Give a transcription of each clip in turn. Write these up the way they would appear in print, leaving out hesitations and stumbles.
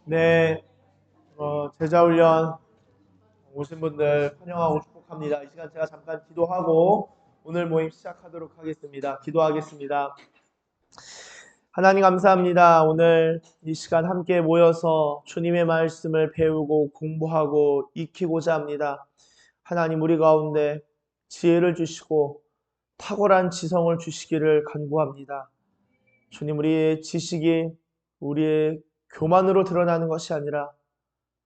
네, 제자훈련 오신 분들 환영하고 축복합니다. 이 시간 제가 잠깐 기도하고 오늘 모임 시작하도록 하겠습니다. 기도하겠습니다. 하나님 감사합니다. 오늘 이 시간 함께 모여서 주님의 말씀을 배우고 공부하고 익히고자 합니다. 하나님 우리 가운데 지혜를 주시고 탁월한 지성을 주시기를 간구합니다. 주님 우리의 지식이 우리의 교만으로 드러나는 것이 아니라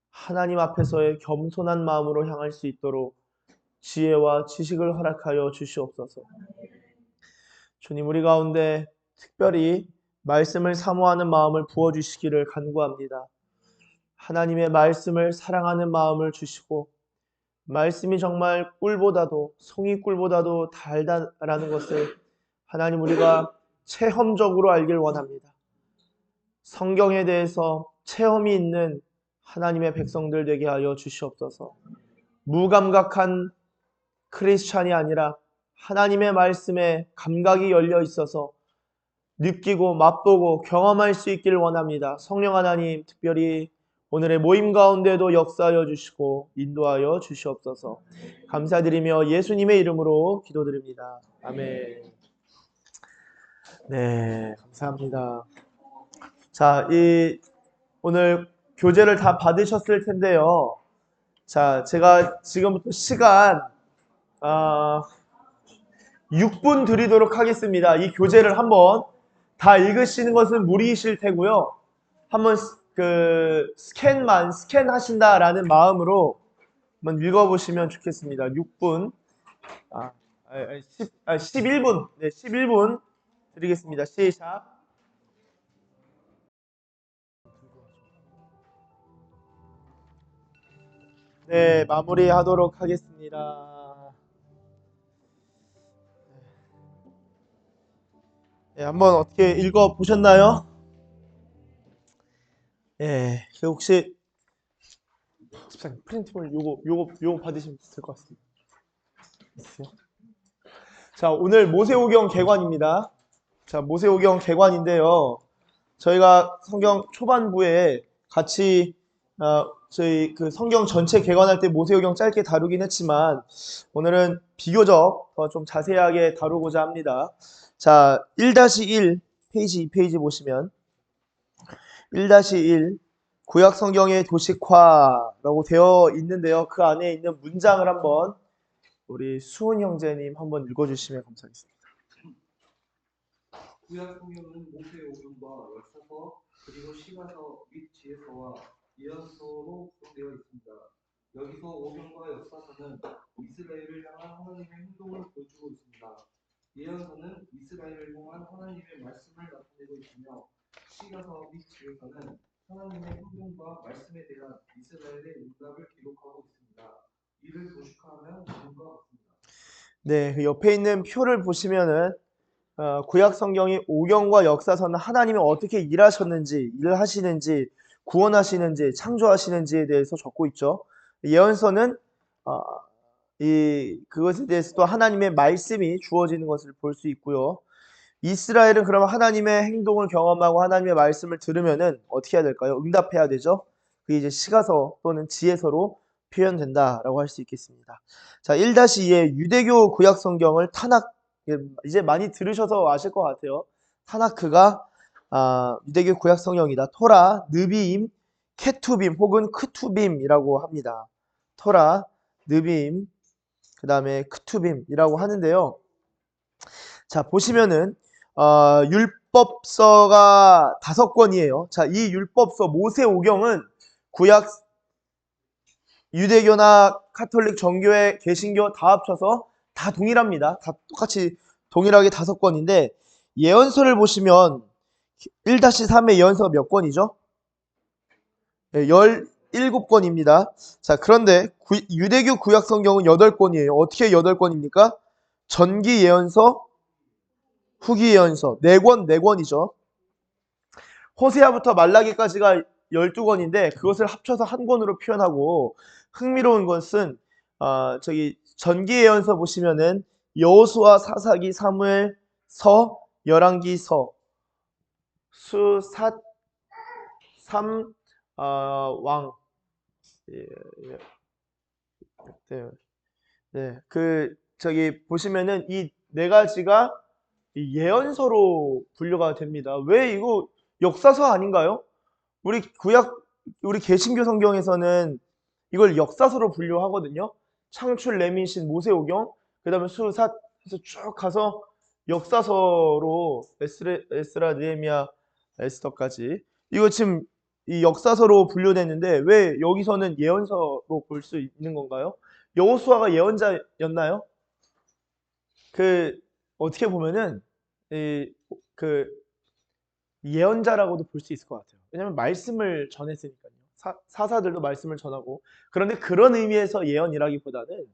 하나님 앞에서의 겸손한 마음으로 향할 수 있도록 지혜와 지식을 허락하여 주시옵소서. 주님 우리 가운데 특별히 말씀을 사모하는 마음을 부어주시기를 간구합니다. 하나님의 말씀을 사랑하는 마음을 주시고 말씀이 정말 꿀보다도 송이꿀보다도 달다라는 것을 하나님 우리가 체험적으로 알길 원합니다. 성경에 대해서 체험이 있는 하나님의 백성들 되게 하여 주시옵소서. 무감각한 크리스찬이 아니라 하나님의 말씀에 감각이 열려 있어서 느끼고 맛보고 경험할 수 있기를 원합니다. 성령 하나님 특별히 오늘의 모임 가운데도 역사하여 주시고 인도하여 주시옵소서. 감사드리며 예수님의 이름으로 기도드립니다. 아멘. 네, 감사합니다. 자, 오늘 교재를 다 받으셨을 텐데요. 자, 제가 지금부터 시간 6분 드리도록 하겠습니다. 이 교재를 한번 다 읽으시는 것은 무리이실 테고요. 한번 스캔하신다라는 마음으로 한번 읽어보시면 좋겠습니다. 6분, 11분, 네, 11분 드리겠습니다. 시작. 네, 마무리하도록 하겠습니다. 네, 한번 어떻게 읽어보셨나요? 예, 혹시 프린트물 요거 받으시면 될 것 같습니다. 자, 오늘 모세오경 개관입니다. 자, 모세오경 개관인데요. 저희가 성경 초반부에 같이 저희 그 성경 전체 개관할 때 모세오경 짧게 다루긴 했지만 오늘은 비교적 더 좀 자세하게 다루고자 합니다. 자, 1-1 페이지 2페이지 보시면 1-1 구약 성경의 도식화라고 되어 있는데요. 그 안에 있는 문장을 한번 우리 수훈 형제님 한번 읽어주시면 감사하겠습니다. 구약 성경은 모세의 오경과 역사서 그리고 시가서 및 지혜서와 예언서로 구성되어 있습니다. 여기서 오경과 역사서는 이스라엘을 향한 하나님의 행동을 보여주고 있습니다. 예언서는 이스라엘을 향한 하나님의 말씀을 나타내고 있으며 시가서 및 지혜서는 하나님의 행동과 말씀에 대한 이스라엘의 응답을 기록하고 있습니다. 이를 도식화하면 다음과 같습니다. 네, 그 옆에 있는 표를 보시면은 구약 성경이 오경과 역사서는 하나님이 어떻게 일하셨는지, 일을 하시는지, 구원하시는지, 창조하시는지에 대해서 적고 있죠. 예언서는 그것에 대해서 또 하나님의 말씀이 주어지는 것을 볼 수 있고요. 이스라엘은 그러면 하나님의 행동을 경험하고 하나님의 말씀을 들으면은 어떻게 해야 될까요? 응답해야 되죠. 그게 이제 시가서 또는 지혜서로 표현된다라고 할 수 있겠습니다. 자, 1-2의 유대교 구약 성경을 타낙, 이제 많이 들으셔서 아실 것 같아요. 타나크가 유대교 구약 성경이다. 토라, 느비임, 케투빔 혹은 크투빔이라고 합니다. 토라, 느비임, 그 다음에 크투빔이라고 하는데요. 자, 보시면은 율법서가 5권이에요. 자, 이 율법서 모세오경은 구약 유대교나 카톨릭, 정교회, 개신교 다 합쳐서 다 동일합니다. 다 똑같이 동일하게 5권인데 예언서를 보시면 1-3의 예언서가 몇 권이죠? 네, 17권입니다. 자, 그런데 유대교 구약 성경은 8권이에요. 어떻게 8권입니까? 전기 예언서, 후기 예언서 4권이죠. 호세아부터 말라기까지가 12권인데 그것을 합쳐서 한 권으로 표현하고 흥미로운 것은 저기 전기 예언서 보시면은 여호수아, 사사기, 사무엘서, 열왕기서, 수삿, 삼, 왕. 예, 예, 네, 네. 그 저기 보시면은 이 네 가지가 이 예언서로 분류가 됩니다. 왜 이거 역사서 아닌가요? 우리 구약 우리 개신교 성경에서는 이걸 역사서로 분류하거든요. 창출, 레민신, 모세오경, 그다음에 수사 해서 쭉 가서 역사서로 에스라, 느헤미야, 에스더까지 이거 지금 이 역사서로 분류됐는데 왜 여기서는 예언서로 볼 수 있는 건가요? 여호수아가 예언자였나요? 그 어떻게 보면은 이그 예언자라고도 볼 수 있을 것 같아요. 왜냐하면 말씀을 전했으니까요. 사사들도 말씀을 전하고. 그런데 그런 의미에서 예언이라기보다는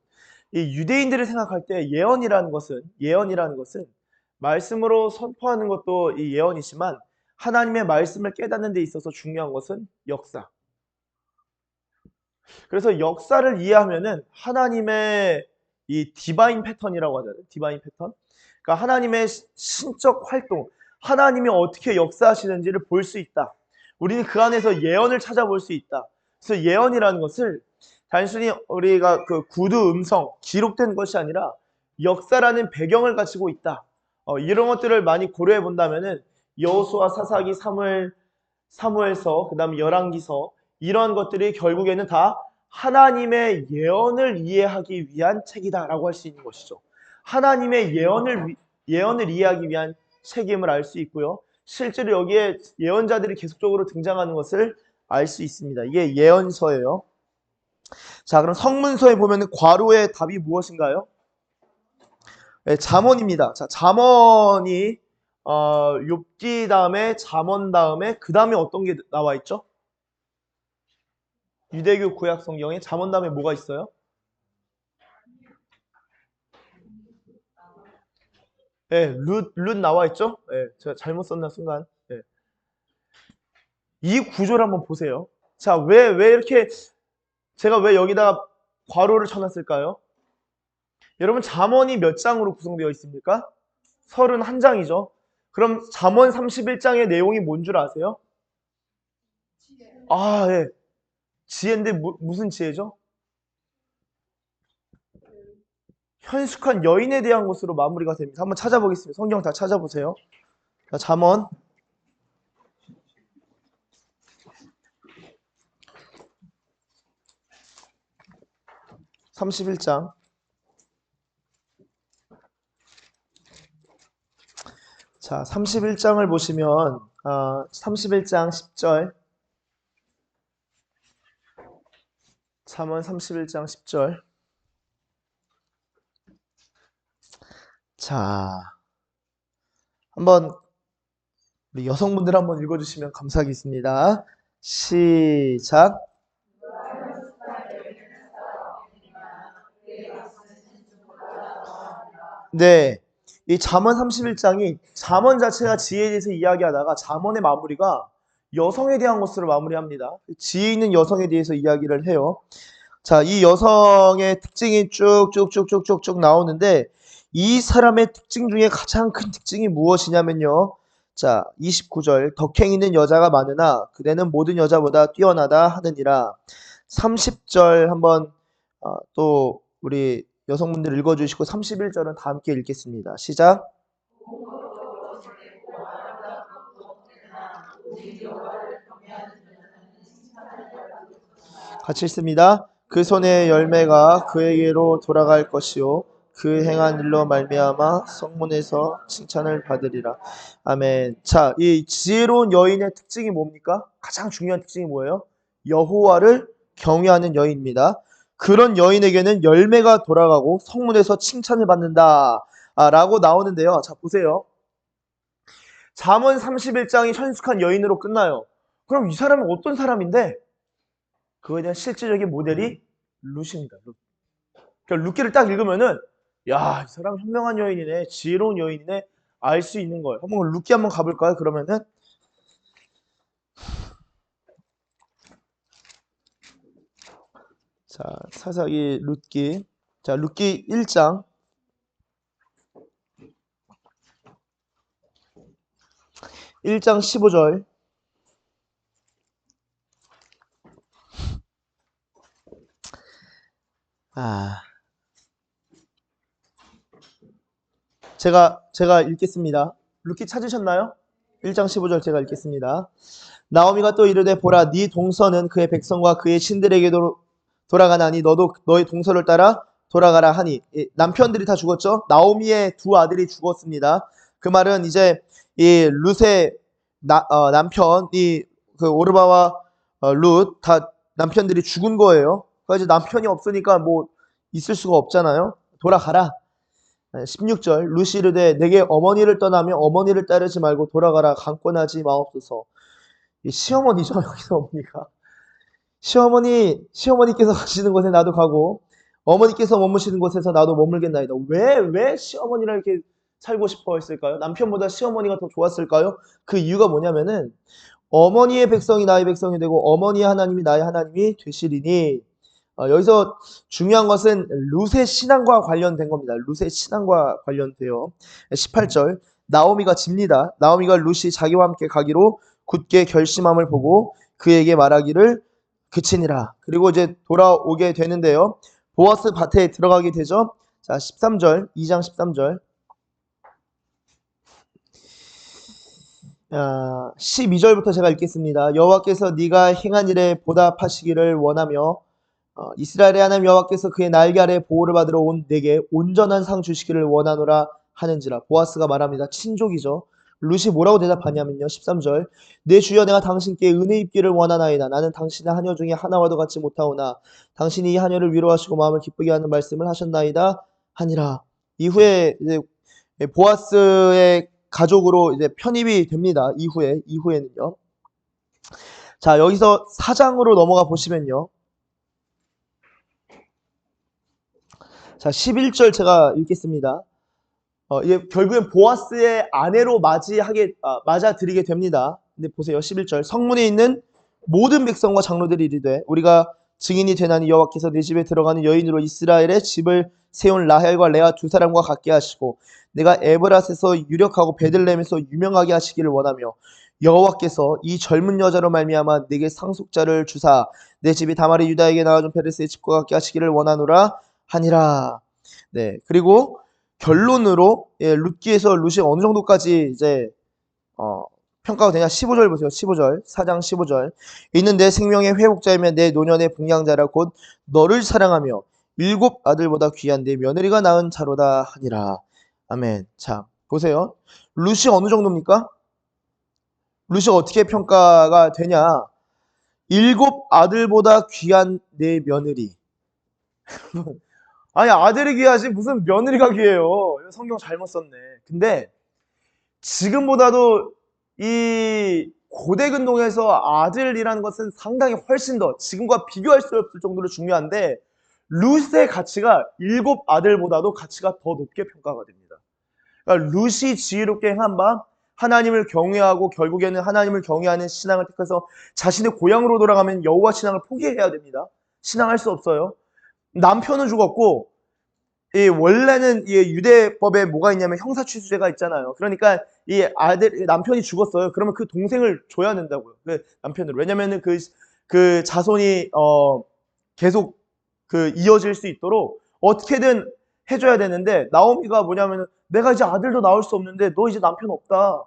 이 유대인들이 생각할 때 예언이라는 것은 말씀으로 선포하는 것도 이 예언이지만 하나님의 말씀을 깨닫는 데 있어서 중요한 것은 역사. 그래서 역사를 이해하면은 하나님의 이 디바인 패턴이라고 하잖아요. 디바인 패턴. 그러니까 하나님의 신적 활동, 하나님이 어떻게 역사하시는지를 볼 수 있다. 우리는 그 안에서 예언을 찾아볼 수 있다. 그래서 예언이라는 것을 단순히 우리가 그 구두 음성, 기록된 것이 아니라 역사라는 배경을 가지고 있다. 이런 것들을 많이 고려해 본다면은 여호수아, 사사기, 사무엘서, 그다음에 열왕기서 이러한 것들이 결국에는 다 하나님의 예언을 이해하기 위한 책이다라고 할 수 있는 것이죠. 하나님의 예언을 이해하기 위한 책임을 알 수 있고요. 실제로 여기에 예언자들이 계속적으로 등장하는 것을 알 수 있습니다. 이게 예언서예요. 자, 그럼 성문서에 보면 괄호의 답이 무엇인가요? 네, 잠언입니다. 자, 잠언이 욥기 다음에 잠언 다음에 그 다음에 어떤 게 나와 있죠? 유대교 구약 성경에 잠언 다음에 뭐가 있어요? 네, 룻 나와 있죠? 네, 제가 잘못 썼나 순간. 네. 이 구조를 한번 보세요. 자, 왜 이렇게 제가 왜 여기다가 괄호를 쳐놨을까요? 여러분 잠언이 몇 장으로 구성되어 있습니까? 31장이죠. 그럼 잠언 31장의 내용이 뭔 줄 아세요? 아, 예. 지혜인데 무슨 지혜죠? 현숙한 여인에 대한 것으로 마무리가 됩니다. 한번 찾아보겠습니다. 성경 다 찾아보세요. 자, 잠언 31장. 자, 31장을 보시면 31장 10절. 잠언 31장 10절. 자, 한번 우리 여성분들 한번 읽어주시면 감사하겠습니다. 시작. 네, 이 잠언 31장이 잠언 자체가 지혜에 대해서 이야기하다가 잠언의 마무리가 여성에 대한 것으로 마무리합니다. 지혜 있는 여성에 대해서 이야기를 해요. 자, 이 여성의 특징이 쭉쭉쭉쭉쭉쭉 나오는데 이 사람의 특징 중에 가장 큰 특징이 무엇이냐면요. 자, 29절 덕행 있는 여자가 많으나 그대는 모든 여자보다 뛰어나다 하느니라. 30절 한번 또 우리 여성분들 읽어주시고 31절은 다 함께 읽겠습니다. 시작. 같이 읽습니다. 그 손의 열매가 그에게로 돌아갈 것이요 그 행한 일로 말미암아 성문에서 칭찬을 받으리라. 아멘. 자, 이 지혜로운 여인의 특징이 뭡니까? 가장 중요한 특징이 뭐예요? 여호와를 경외하는 여인입니다. 그런 여인에게는 열매가 돌아가고 성문에서 칭찬을 받는다. 라고 나오는데요. 자, 보세요. 잠언 31장이 현숙한 여인으로 끝나요. 그럼 이 사람은 어떤 사람인데? 그거에 대한 실질적인 모델이 룻입니다. 룻. 그러니까 룻기를 딱 읽으면은 야, 이 사람 현명한 여인이네, 지혜로운 여인이네 알 수 있는 거예요. 한번 룻기 한번 가볼까요? 그러면은 자, 사사기 룻기. 자, 룻기 1장 1장 15절 아, 제가 읽겠습니다. 루키 찾으셨나요? 1장 15절 제가 읽겠습니다. 나오미가 또 이르되 보라 네 동서는 그의 백성과 그의 신들에게도 돌아가나니 너도 너의 동서를 따라 돌아가라 하니 남편들이 다 죽었죠. 나오미의 두 아들이 죽었습니다. 그 말은 이제 이 룻의 남편이 그 오르바와 룻 다 남편들이 죽은 거예요. 그래서 남편이 없으니까 뭐 있을 수가 없잖아요. 돌아가라. 16절 룻이 이르되 내게 어머니를 떠나며 어머니를 따르지 말고 돌아가라 강권하지 마옵소서. 이 시어머니죠 여기서 어머니가 시어머니께서 가시는 곳에 나도 가고 어머니께서 머무시는 곳에서 나도 머물겠나이다. 왜 시어머니랑 이렇게 살고 싶어 했을까요? 남편보다 시어머니가 더 좋았을까요? 그 이유가 뭐냐면은 어머니의 백성이 나의 백성이 되고 어머니의 하나님이 나의 하나님이 되시리니 여기서 중요한 것은 룻의 신앙과 관련된 겁니다. 룻의 신앙과 관련돼요. 18절 나오미가 집니다. 나오미가 룻이 자기와 함께 가기로 굳게 결심함을 보고 그에게 말하기를 그치니라. 그리고 이제 돌아오게 되는데요. 보아스 밭에 들어가게 되죠. 자, 13절, 2장 13절. 12절부터 제가 읽겠습니다. 여호와께서 네가 행한 일에 보답하시기를 원하며 이스라엘의 하나님 여호와께서 그의 날개 아래 보호를 받으러 온 내게 온전한 상 주시기를 원하노라 하는지라. 보아스가 말합니다. 친족이죠. 룻이 뭐라고 대답하냐면요. 13절 내 주여 내가 당신께 은혜 입기를 원하나이다. 나는 당신의 하녀 중에 하나와도 같지 못하오나 당신이 이 하녀를 위로하시고 마음을 기쁘게 하는 말씀을 하셨나이다 하니라. 이후에 이제 보아스의 가족으로 이제 편입이 됩니다. 이후에는요. 자, 여기서 4장으로 넘어가 보시면요. 자, 11절 제가 읽겠습니다. 이게 결국엔 보아스의 아내로 맞아들이게 됩니다. 근데 보세요. 11절. 성문에 있는 모든 백성과 장로들이 이르되 우리가 증인이 되나니 여호와께서 내 집에 들어가는 여인으로 이스라엘의 집을 세운 라헬과 레아 두 사람과 같게 하시고 내가 에브라스에서 유력하고 베들레헴에서 유명하게 하시기를 원하며 여호와께서 이 젊은 여자로 말미암아 내게 상속자를 주사 내 집이 다말이 유다에게 나아준 페레스의 집과 같게 하시기를 원하노라 하니라. 네. 그리고 결론으로 룻기에서 룻이 어느 정도까지 이제 평가가 되냐? 15절 보세요. 15절. 4장 15절. 이는 내 생명의 회복자이며 내 노년의 봉양자라 곧 너를 사랑하며 7 아들보다 귀한 내 며느리가 낳은 자로다 하니라. 아멘. 자, 보세요. 룻이 어느 정도입니까? 룻이 어떻게 평가가 되냐? 7 아들보다 귀한 내 며느리. 아니 아들이 귀하지 무슨 며느리가 귀해요. 성경 잘못 썼네. 근데 지금보다도 이 고대 근동에서 아들이라는 것은 상당히 훨씬 더 지금과 비교할 수 없을 정도로 중요한데 룻의 가치가 7 아들보다도 가치가 더 높게 평가가 됩니다. 그러니까 룻이 지혜롭게 행한 바 하나님을 경외하고 결국에는 하나님을 경외하는 신앙을 택해서 자신의 고향으로 돌아가면 여호와 신앙을 포기해야 됩니다. 신앙할 수 없어요. 남편은 죽었고 원래는 이 유대법에 뭐가 있냐면 형사취수죄가 있잖아요. 그러니까 이 남편이 죽었어요. 그러면 그 동생을 줘야 된다고요. 그 남편을. 왜냐면은 그 자손이 계속 이어질 수 있도록 어떻게든 해줘야 되는데 나오미가 뭐냐면은 내가 이제 아들도 낳을 수 없는데 너 이제 남편 없다.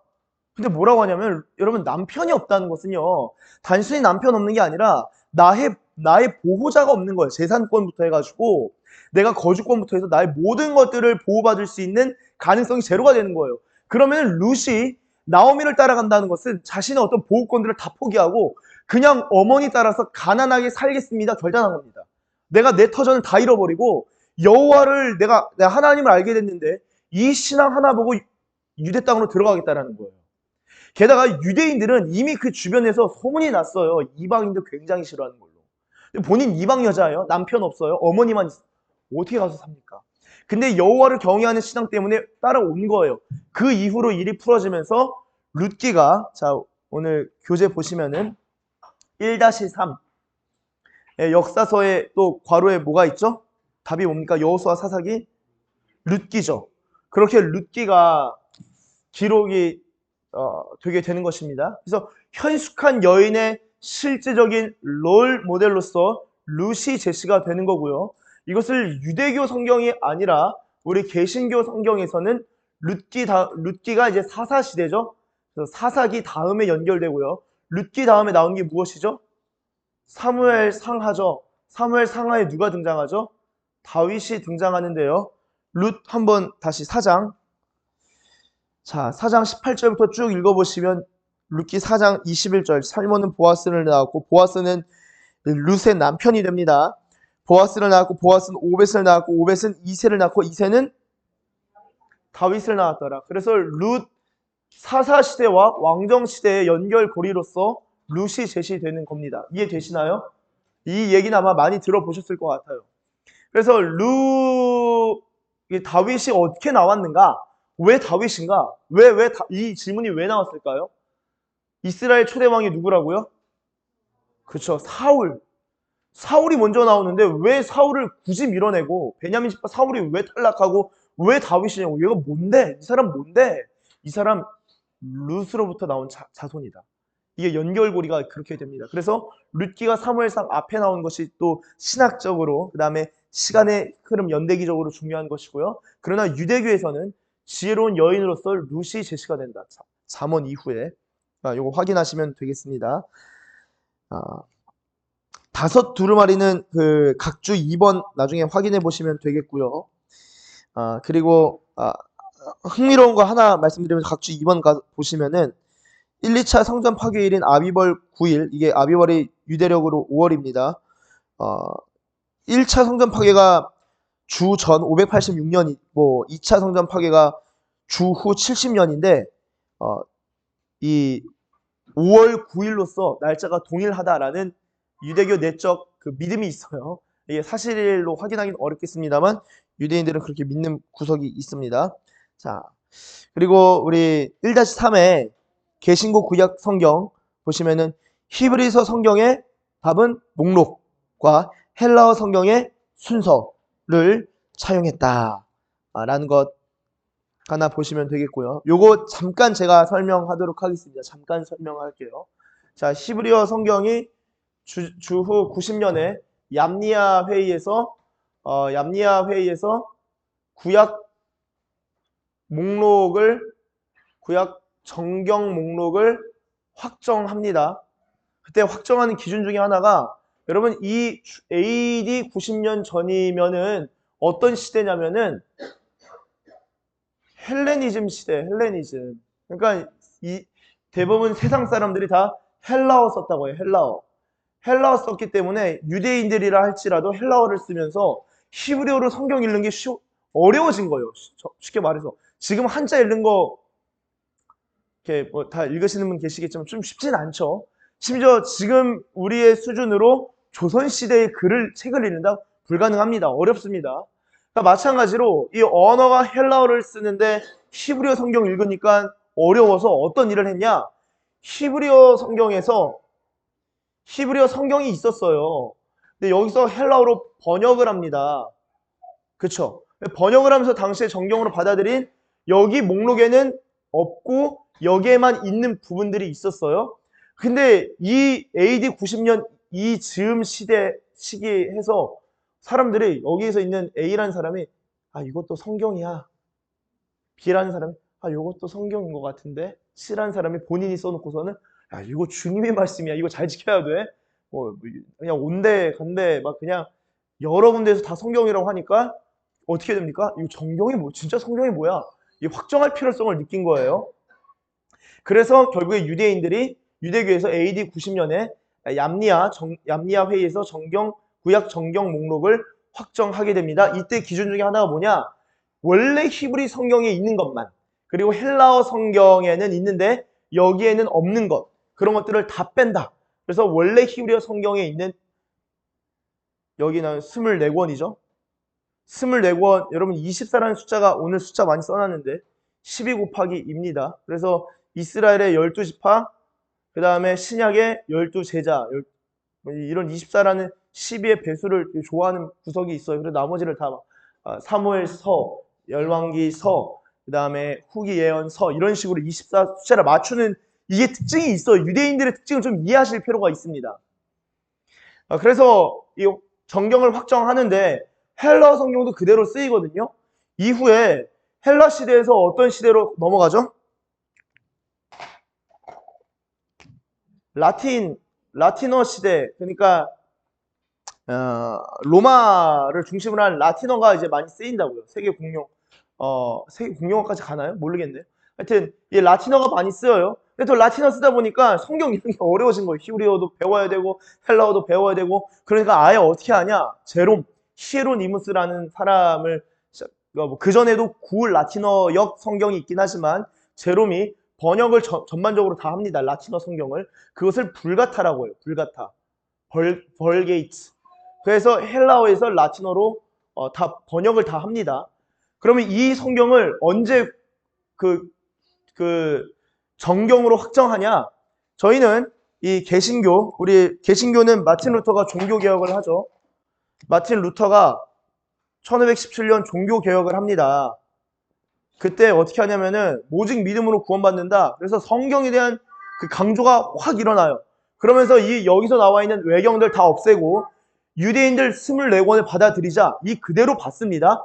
근데 뭐라고 하냐면 여러분 남편이 없다는 것은요 단순히 남편 없는 게 아니라 나의 보호자가 없는 거예요. 재산권부터 해가지고 내가 거주권부터 해서 나의 모든 것들을 보호받을 수 있는 가능성이 제로가 되는 거예요. 그러면 룻이 나오미를 따라간다는 것은 자신의 어떤 보호권들을 다 포기하고 그냥 어머니 따라서 가난하게 살겠습니다. 결단한 겁니다. 내가 내 터전을 다 잃어버리고 여호와를 내가 하나님을 알게 됐는데 이 신앙 하나 보고 유대 땅으로 들어가겠다라는 거예요. 게다가 유대인들은 이미 그 주변에서 소문이 났어요. 이방인들 굉장히 싫어하는 걸로. 본인 이방 여자예요. 남편 없어요. 어머니만 있어요. 어떻게 가서 삽니까? 근데 여호와를 경외하는 신앙 때문에 따라온 거예요. 그 이후로 일이 풀어지면서 룻기가 자 오늘 교재 보시면은 1-3 역사서에 또 괄호에 뭐가 있죠? 답이 뭡니까? 여호수아 사사기 룻기죠. 그렇게 룻기가 기록이 되게 되는 것입니다. 그래서 현숙한 여인의 실제적인 롤 모델로서 룻이 제시가 되는 거고요. 이것을 유대교 성경이 아니라 우리 개신교 성경에서는 룻기가 이제 사사 시대죠. 그래서 사사기 다음에 연결되고요. 룻기 다음에 나온 게 무엇이죠? 사무엘 상하죠. 사무엘 상하에 누가 등장하죠? 다윗이 등장하는데요. 룻 한번 다시 4장. 자, 4장 18절부터 쭉 읽어보시면 룻기 4장 21절. 살몬은 보아스를 낳았고 보아스는 룻의 남편이 됩니다. 보아스를 낳았고 보아스는 오벳을 낳았고 오벳은 이새를 낳고 이새는 다윗을 낳았더라. 그래서 룻 사사 시대와 왕정 시대의 연결고리로서 룻이 제시되는 겁니다. 이해되시나요? 이 얘기는 아마 많이 들어보셨을 것 같아요. 그래서 다윗이 어떻게 나왔는가? 왜 다윗인가? 이 질문이 왜 나왔을까요? 이스라엘 초대 왕이 누구라고요? 그렇죠. 사울이 먼저 나오는데 왜 사울을 굳이 밀어내고 베냐민 집파 사울이 왜 탈락하고 왜 다윗이냐고. 얘가 뭔데? 이 사람 뭔데? 이 사람 룻으로부터 나온 자손이다. 이게 연결고리가 그렇게 됩니다. 그래서 룻기가 사무엘상 앞에 나온 것이 또 신학적으로 그 다음에 시간의 흐름 연대기적으로 중요한 것이고요. 그러나 유대교에서는 지혜로운 여인으로서 룻이 제시가 된다. 잠언 이후에 이거 확인하시면 되겠습니다. 다섯 두루마리는 그 각주 2번 나중에 확인해 보시면 되겠고요. 그리고 흥미로운 거 하나 말씀드리면 각주 2번 보시면은 1, 2차 성전 파괴일인 아비벌 9일, 이게 아비벌이 유대력으로 5월입니다. 1차 성전 파괴가 주 전 586년이고 2차 성전 파괴가 주 후 70년인데 이 5월 9일로서 날짜가 동일하다라는 유대교 내적 그 믿음이 있어요. 이게 사실로 확인하기는 어렵겠습니다만 유대인들은 그렇게 믿는 구석이 있습니다. 자, 그리고 우리 1-3에 개신고 구약 성경 보시면은 히브리서 성경의 답은 목록과 헬라어 성경의 순서를 차용했다 라는 것 하나 보시면 되겠고요. 요거 잠깐 제가 설명하도록 하겠습니다. 잠깐 설명할게요. 자, 히브리어 성경이 주후 90년에 얌니아 회의에서 구약 정경 목록을 확정합니다. 그때 확정하는 기준 중에 하나가 여러분 이 AD 90년 전이면은 어떤 시대냐면은 헬레니즘 시대, 헬레니즘. 그러니까 이 대부분 세상 사람들이 다 헬라어 썼다고 해요. 헬라어 썼기 때문에 유대인들이라 할지라도 헬라어를 쓰면서 히브리어로 성경 읽는 게 어려워진 거예요. 쉽게 말해서 지금 한자 읽는 거 이렇게 뭐 다 읽으시는 분 계시겠지만 좀 쉽진 않죠. 심지어 지금 우리의 수준으로 조선시대의 책을 읽는다? 불가능합니다. 어렵습니다. 그러니까 마찬가지로 이 언어가 헬라어를 쓰는데 히브리어 성경 읽으니까 어려워서 어떤 일을 했냐? 히브리어 성경이 있었어요. 근데 여기서 헬라어로 번역을 합니다. 그쵸? 번역을 하면서 당시에 정경으로 받아들인 여기 목록에는 없고 여기에만 있는 부분들이 있었어요. 근데 이 AD 90년 이 즈음 시기에서 사람들이 여기에서 있는 A라는 사람이 이것도 성경이야. B라는 사람이 이것도 성경인 것 같은데 C라는 사람이 본인이 써놓고서는 이거 주님의 말씀이야. 이거 잘 지켜야 돼. 그냥 온데 간데 막 그냥 여러 군데에서 다 성경이라고 하니까 어떻게 됩니까? 이거 진짜 성경이 뭐야? 이 확정할 필요성을 느낀 거예요. 그래서 결국에 유대교에서 AD 90년에 얌니아 회의에서 구약 정경 목록을 확정하게 됩니다. 이때 기준 중에 하나가 뭐냐? 원래 히브리 성경에 있는 것만, 그리고 헬라어 성경에는 있는데 여기에는 없는 것, 그런 것들을 다 뺀다. 그래서 원래 히브리어 성경에 있는 여기는 24권이죠. 24권, 여러분 24라는 숫자가 오늘 숫자 많이 써놨는데 12 곱하기 2입니다. 그래서 이스라엘의 12지파, 그 다음에 신약의 12제자, 이런 24라는 12의 배수를 좋아하는 구석이 있어요. 그래서 나머지를 다 사무엘서, 열왕기서, 그 다음에 후기 예언서 이런 식으로 24 숫자를 맞추는 이게 특징이 있어요. 유대인들의 특징을 좀 이해하실 필요가 있습니다. 그래서 이 정경을 확정하는데 헬라어 성경도 그대로 쓰이거든요. 이후에 헬라 시대에서 어떤 시대로 넘어가죠? 라틴어 시대, 그러니까 로마를 중심으로 한 라틴어가 이제 많이 쓰인다고요. 세계 공용어까지 가나요? 모르겠네요. 하여튼 이 라틴어가 많이 쓰여요. 근데 또 라틴어 쓰다 보니까 성경 읽기 어려워진 거예요. 히브리어도 배워야 되고 헬라어도 배워야 되고. 그러니까 아예 어떻게 하냐? 히에로니무스라는 사람을 그 전에도 구울 라틴어역 성경이 있긴 하지만 제롬이 번역을 전반적으로 다 합니다. 라틴어 성경을. 그것을 불가타라고 해요. 불가타. 벌게이츠. 그래서 헬라어에서 라틴어로 다 번역을 다 합니다. 그러면 이 성경을 언제 그 정경으로 확정하냐? 저희는 이 우리 개신교는 마틴 루터가 종교 개혁을 하죠. 마틴 루터가 1517년 종교 개혁을 합니다. 그때 어떻게 하냐면은 오직 믿음으로 구원받는다. 그래서 성경에 대한 그 강조가 확 일어나요. 그러면서 여기서 나와 있는 외경들 다 없애고 유대인들 24권을 받아들이자 이 그대로 받습니다.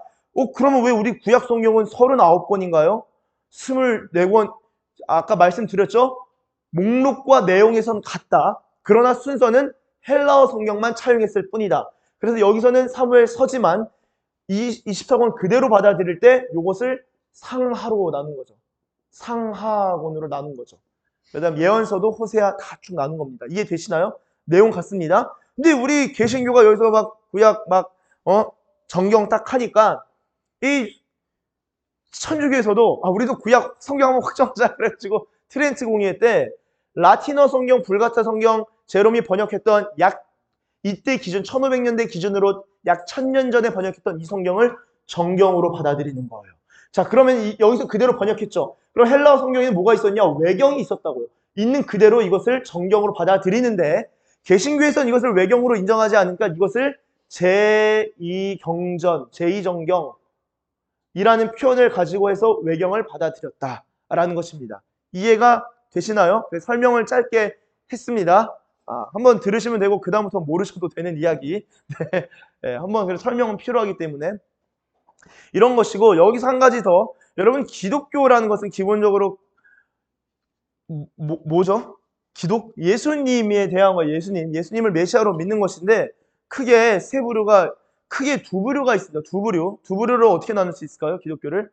그러면 왜 우리 구약 성경은 39권인가요? 24권 아까 말씀드렸죠? 목록과 내용에선 같다. 그러나 순서는 헬라어 성경만 차용했을 뿐이다. 그래서 여기서는 사무엘 서지만 24권 그대로 받아들일 때 이것을 상하로 나눈 거죠. 상하권으로 나눈 거죠. 그다음 예언서도 호세아 다 쭉 나눈 겁니다. 이해되시나요? 내용 같습니다. 근데 우리 개신교가 여기서 막 구약 정경 딱 하니까 이 천주교에서도 우리도 구약 성경 한번 확정하자 그래가지고 트렌트 공의회 때 라틴어 성경, 불가타 성경 제롬이 번역했던 이때 기준 1500년대 기준으로 약 1000년 전에 번역했던 이 성경을 정경으로 받아들이는 거예요. 자, 그러면 여기서 그대로 번역했죠. 그럼 헬라어 성경에는 뭐가 있었냐? 외경이 있었다고요. 있는 그대로 이것을 정경으로 받아들이는데 개신교에서는 이것을 외경으로 인정하지 않으니까 이것을 제2경전, 제2정경이라는 표현을 가지고 해서 외경을 받아들였다라는 것입니다. 이해가 되시나요? 설명을 짧게 했습니다. 한번 들으시면 되고 그 다음부터 모르셔도 되는 이야기. 네, 한번 설명은 필요하기 때문에 이런 것이고, 여기서 한 가지 더. 여러분, 기독교라는 것은 기본적으로 뭐죠? 예수님에 대한 거, 예수님을 메시아로 믿는 것인데 크게 두 부류가 있습니다. 두 부류를 어떻게 나눌 수 있을까요? 기독교를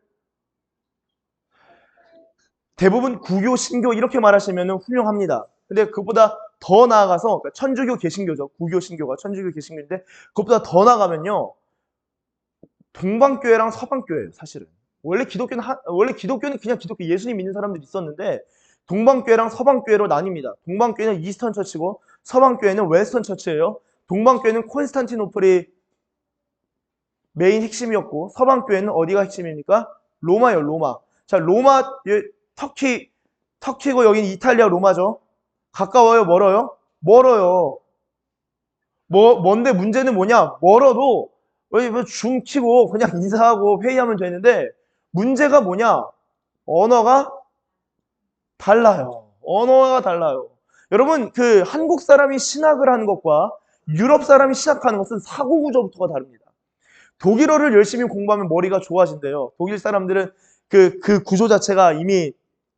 대부분 구교, 신교 이렇게 말하시면 훌륭합니다. 근데 그보다 더 나아가서 천주교, 개신교죠. 구교, 신교가 천주교, 개신교인데 그것보다 더 나가면요, 동방교회랑 서방교회예요. 사실은 원래 기독교는 그냥 기독교 예수님 믿는 사람들이 있었는데 동방교회랑 서방교회로 나뉩니다. 동방교회는 이스턴 처치고 서방교회는 웨스턴 처치예요. 동방교회는 콘스탄티노플이 메인 핵심이었고 서방교회는 어디가 핵심입니까? 로마예요. 로마. 자, 로마 터키고 여기는 이탈리아 로마죠. 가까워요? 멀어요? 멀어요. 뭔데 문제는 뭐냐? 멀어도 줌 키고 그냥 인사하고 회의하면 되는데 문제가 뭐냐? 언어가 달라요. 언어가 달라요. 여러분, 한국 사람이 신학을 하는 것과 유럽 사람이 신학하는 것은 사고 구조부터가 다릅니다. 독일어를 열심히 공부하면 머리가 좋아진대요. 독일 사람들은 그 구조 자체가 이미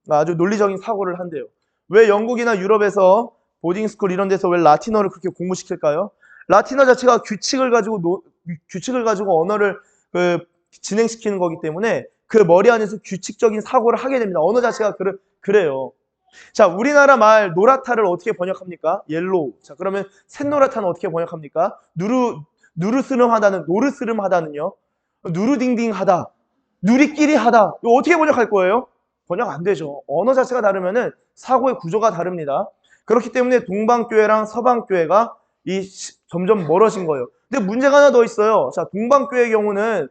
아주 논리적인 사고를 한대요. 왜 영국이나 유럽에서 보딩스쿨 이런 데서 왜 라틴어를 그렇게 공부시킬까요? 라틴어 자체가 규칙을 가지고 언어를 진행시키는 거기 때문에 그 머리 안에서 규칙적인 사고를 하게 됩니다. 언어 자체가 그래요. 자, 우리나라 말 노랗다를 어떻게 번역합니까? 옐로우. 자, 그러면 샛노랗다는 어떻게 번역합니까? 노르스름하다는요? 누르딩딩하다, 누리끼리하다. 이거 어떻게 번역할 거예요? 번역 안 되죠. 언어 자체가 다르면은 사고의 구조가 다릅니다. 그렇기 때문에 동방교회랑 서방교회가 점점 멀어진 거예요. 근데 문제가 하나 더 있어요. 자, 동방교회의 경우는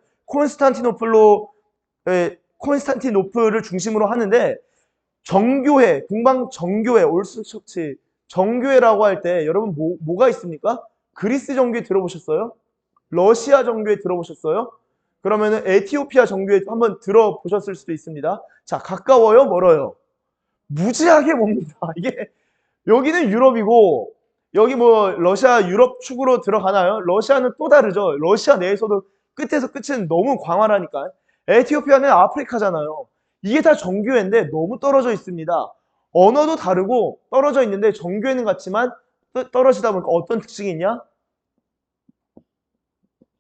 콘스탄티노플을 중심으로 하는데 동방 정교회, 올스처치 정교회라고 할 때 여러분 뭐가 있습니까? 그리스 정교회 들어보셨어요? 러시아 정교회 들어보셨어요? 그러면은 에티오피아 정교회 한번 들어보셨을 수도 있습니다. 자, 가까워요? 멀어요? 무지하게 멉니다. 이게 여기는 유럽이고 여기 러시아 유럽 축으로 들어가나요? 러시아는 또 다르죠. 러시아 내에서도 끝에서 끝은 너무 광활하니까. 에티오피아는 아프리카잖아요. 이게 다 정교회인데 너무 떨어져 있습니다. 언어도 다르고 떨어져 있는데 정교회는 같지만 떨어지다 보니까 어떤 특징이 있냐?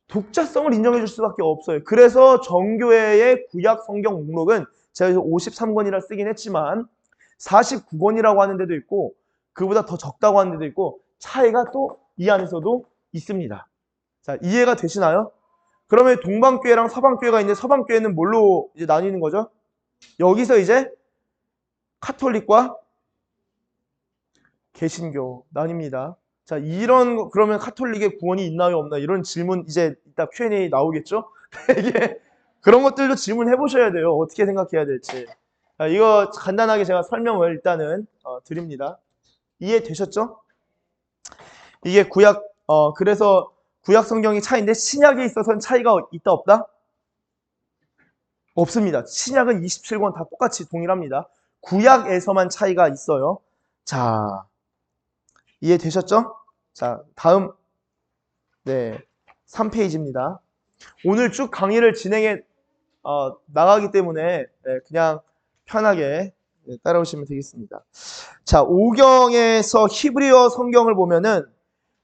독자성을 인정해 줄 수밖에 없어요. 그래서 정교회의 구약 성경 목록은 제가 53권이라 쓰긴 했지만 49권이라고 하는 데도 있고 그보다 더 적다고 하는 데도 있고 차이가 또 이 안에서도 있습니다. 자, 이해가 되시나요? 그러면 동방교회랑 서방교회가 있는데 서방교회는 뭘로 이제 나뉘는 거죠? 여기서 이제 카톨릭과 개신교 나뉩니다. 자, 그러면 카톨릭의 구원이 있나요, 없나? 이런 질문 이제 이따 Q&A 나오겠죠? 이게 그런 것들도 질문해 보셔야 돼요. 어떻게 생각해야 될지. 자, 이거 간단하게 제가 설명을 일단은 드립니다. 이해되셨죠? 이게 그래서 구약 성경이 차이인데 신약에 있어서는 차이가 있다 없다? 없습니다. 신약은 27권 다 똑같이 동일합니다. 구약에서만 차이가 있어요. 자, 이해되셨죠? 자, 다음, 네, 3페이지입니다. 오늘 쭉 강의를 진행해 나가기 때문에 그냥 편하게 따라오시면 되겠습니다. 자, 5경에서 히브리어 성경을 보면은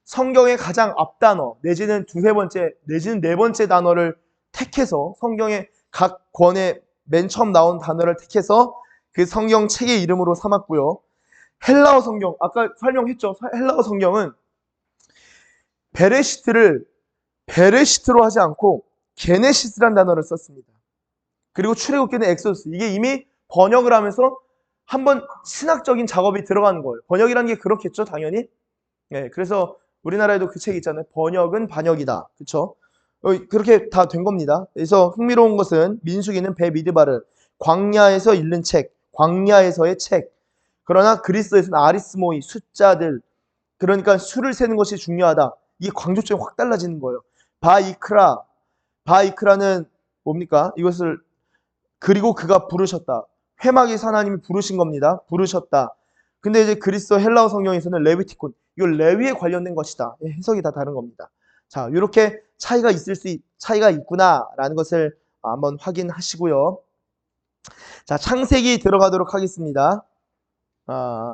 성경의 가장 앞단어 내지는 두세 번째 내지는 네 번째 단어를 택해서 성경의 각 권의 맨 처음 나온 단어를 택해서 그 성경 책의 이름으로 삼았고요. 헬라어 성경 아까 설명했죠. 헬라어 성경은 베레시트로 하지 않고 게네시스란 단어를 썼습니다. 그리고 출애굽기는 엑소더스. 이게 이미 번역을 하면서 한번 신학적인 작업이 들어가는 거예요. 번역이라는 게 그렇겠죠, 당연히. 네, 그래서 우리나라에도 그 책 있잖아요. 번역은 반역이다. 그렇죠? 그렇게 다 된 겁니다. 그래서 흥미로운 것은 민수기는 베미드바르, 광야에서 읽는 책, 광야에서의 책. 그러나 그리스도에서는 아리스모이, 숫자들. 그러니까 수를 세는 것이 중요하다. 이게 강조점이 확 달라지는 거예요. 바이크라는 뭡니까? 이것을 그리고 그가 부르셨다. 회막에서 하나님이 부르신 겁니다. 부르셨다. 근데 이제 그리스도 헬라어 성경에서는 레위티콘. 이거 레위에 관련된 것이다. 해석이 다 다른 겁니다. 자, 이렇게 차이가 있구나라는 것을 한번 확인하시고요. 자, 창세기 들어가도록 하겠습니다.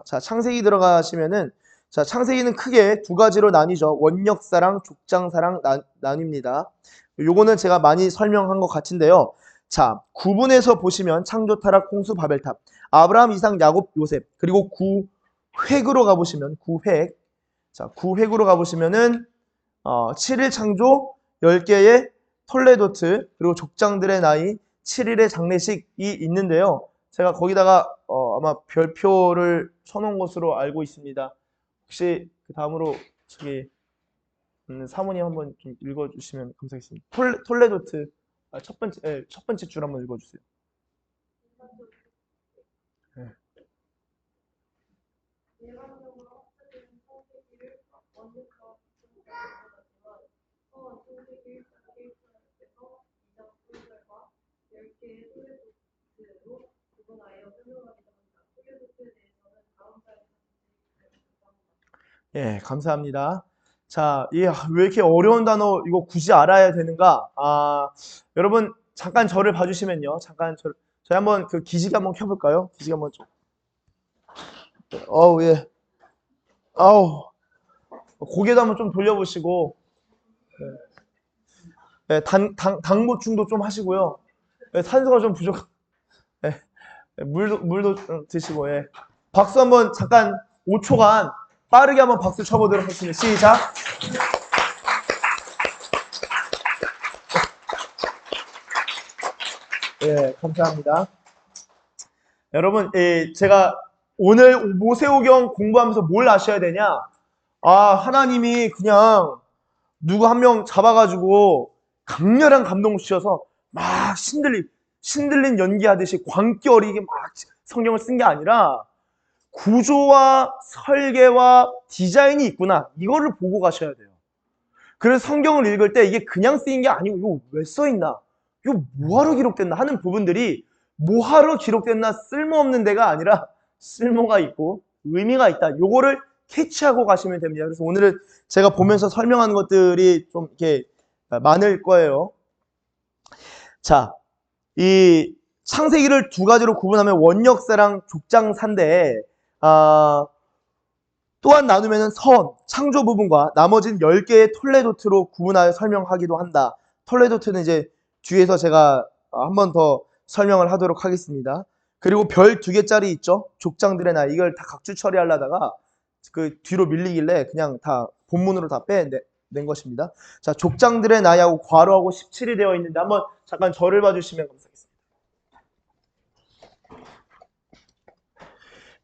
자, 창세기 들어가시면은 자, 창세기는 크게 두 가지로 나뉘죠. 원역사랑 족장사랑 나뉩니다. 요거는 제가 많이 설명한 것 같은데요. 자, 구분해서 보시면 창조, 타락, 홍수, 바벨탑, 아브라함, 이삭, 야곱, 요셉, 그리고 구획으로 가보시면 자, 구획으로 가보시면은 7일 창조, 10개의 톨레도트, 그리고 족장들의 나이, 7일의 장례식이 있는데요. 제가 거기다가 아마 별표를 쳐놓은 것으로 알고 있습니다. 혹시 그 다음으로 저기 사모님 한번 좀 읽어주시면 감사하겠습니다. 톨레도트 첫 번째 줄 한번 읽어주세요. 네. 예, 감사합니다. 자, 왜 이렇게 어려운 단어 이거 굳이 알아야 되는가? 여러분 잠깐 저를 봐주시면요. 저희 한번 그 기지개 한번 켜볼까요? 기지개 한번 좀. 예. 고개도 한번 좀 돌려보시고, 예, 당 보충도 좀 하시고요. 예, 산소가 좀 예, 물도 좀 드시고, 예. 박수 한번 잠깐 5초간 빠르게 한번 박수 쳐보도록 하겠습니다. 시작. 예, 감사합니다. 여러분, 제가 오늘 모세오경 공부하면서 뭘 아셔야 되냐? 하나님이 그냥 누구 한 명 잡아가지고 강렬한 감동을 주셔서 막 신들린 연기하듯이 광기 어리게 막 성경을 쓴 게 아니라 구조와 설계와 디자인이 있구나. 이거를 보고 가셔야 돼요. 그래서 성경을 읽을 때 이게 그냥 쓰인 게 아니고 이거 왜 써있나? 이거 뭐하러 기록됐나? 하는 부분들이 뭐하러 기록됐나 쓸모없는 데가 아니라 쓸모가 있고 의미가 있다. 요거를 캐치하고 가시면 됩니다. 그래서 오늘은 제가 보면서 설명하는 것들이 좀 이렇게 많을 거예요. 자, 이 창세기를 두 가지로 구분하면 원역사랑 족장사인데, 또한 나누면 선, 창조 부분과 나머지는 10개의 톨레도트로 구분하여 설명하기도 한다. 톨레도트는 이제 뒤에서 제가 한 번 더 설명을 하도록 하겠습니다. 그리고 별 2개짜리 있죠? 족장들의 나이. 이걸 다 각주 처리하려다가 그 뒤로 밀리길래 그냥 다 본문으로 다 빼낸 것입니다. 자, 족장들의 나이하고 괄호하고 17이 되어 있는데 한번 잠깐 저를 봐주시면 감사하겠습니다.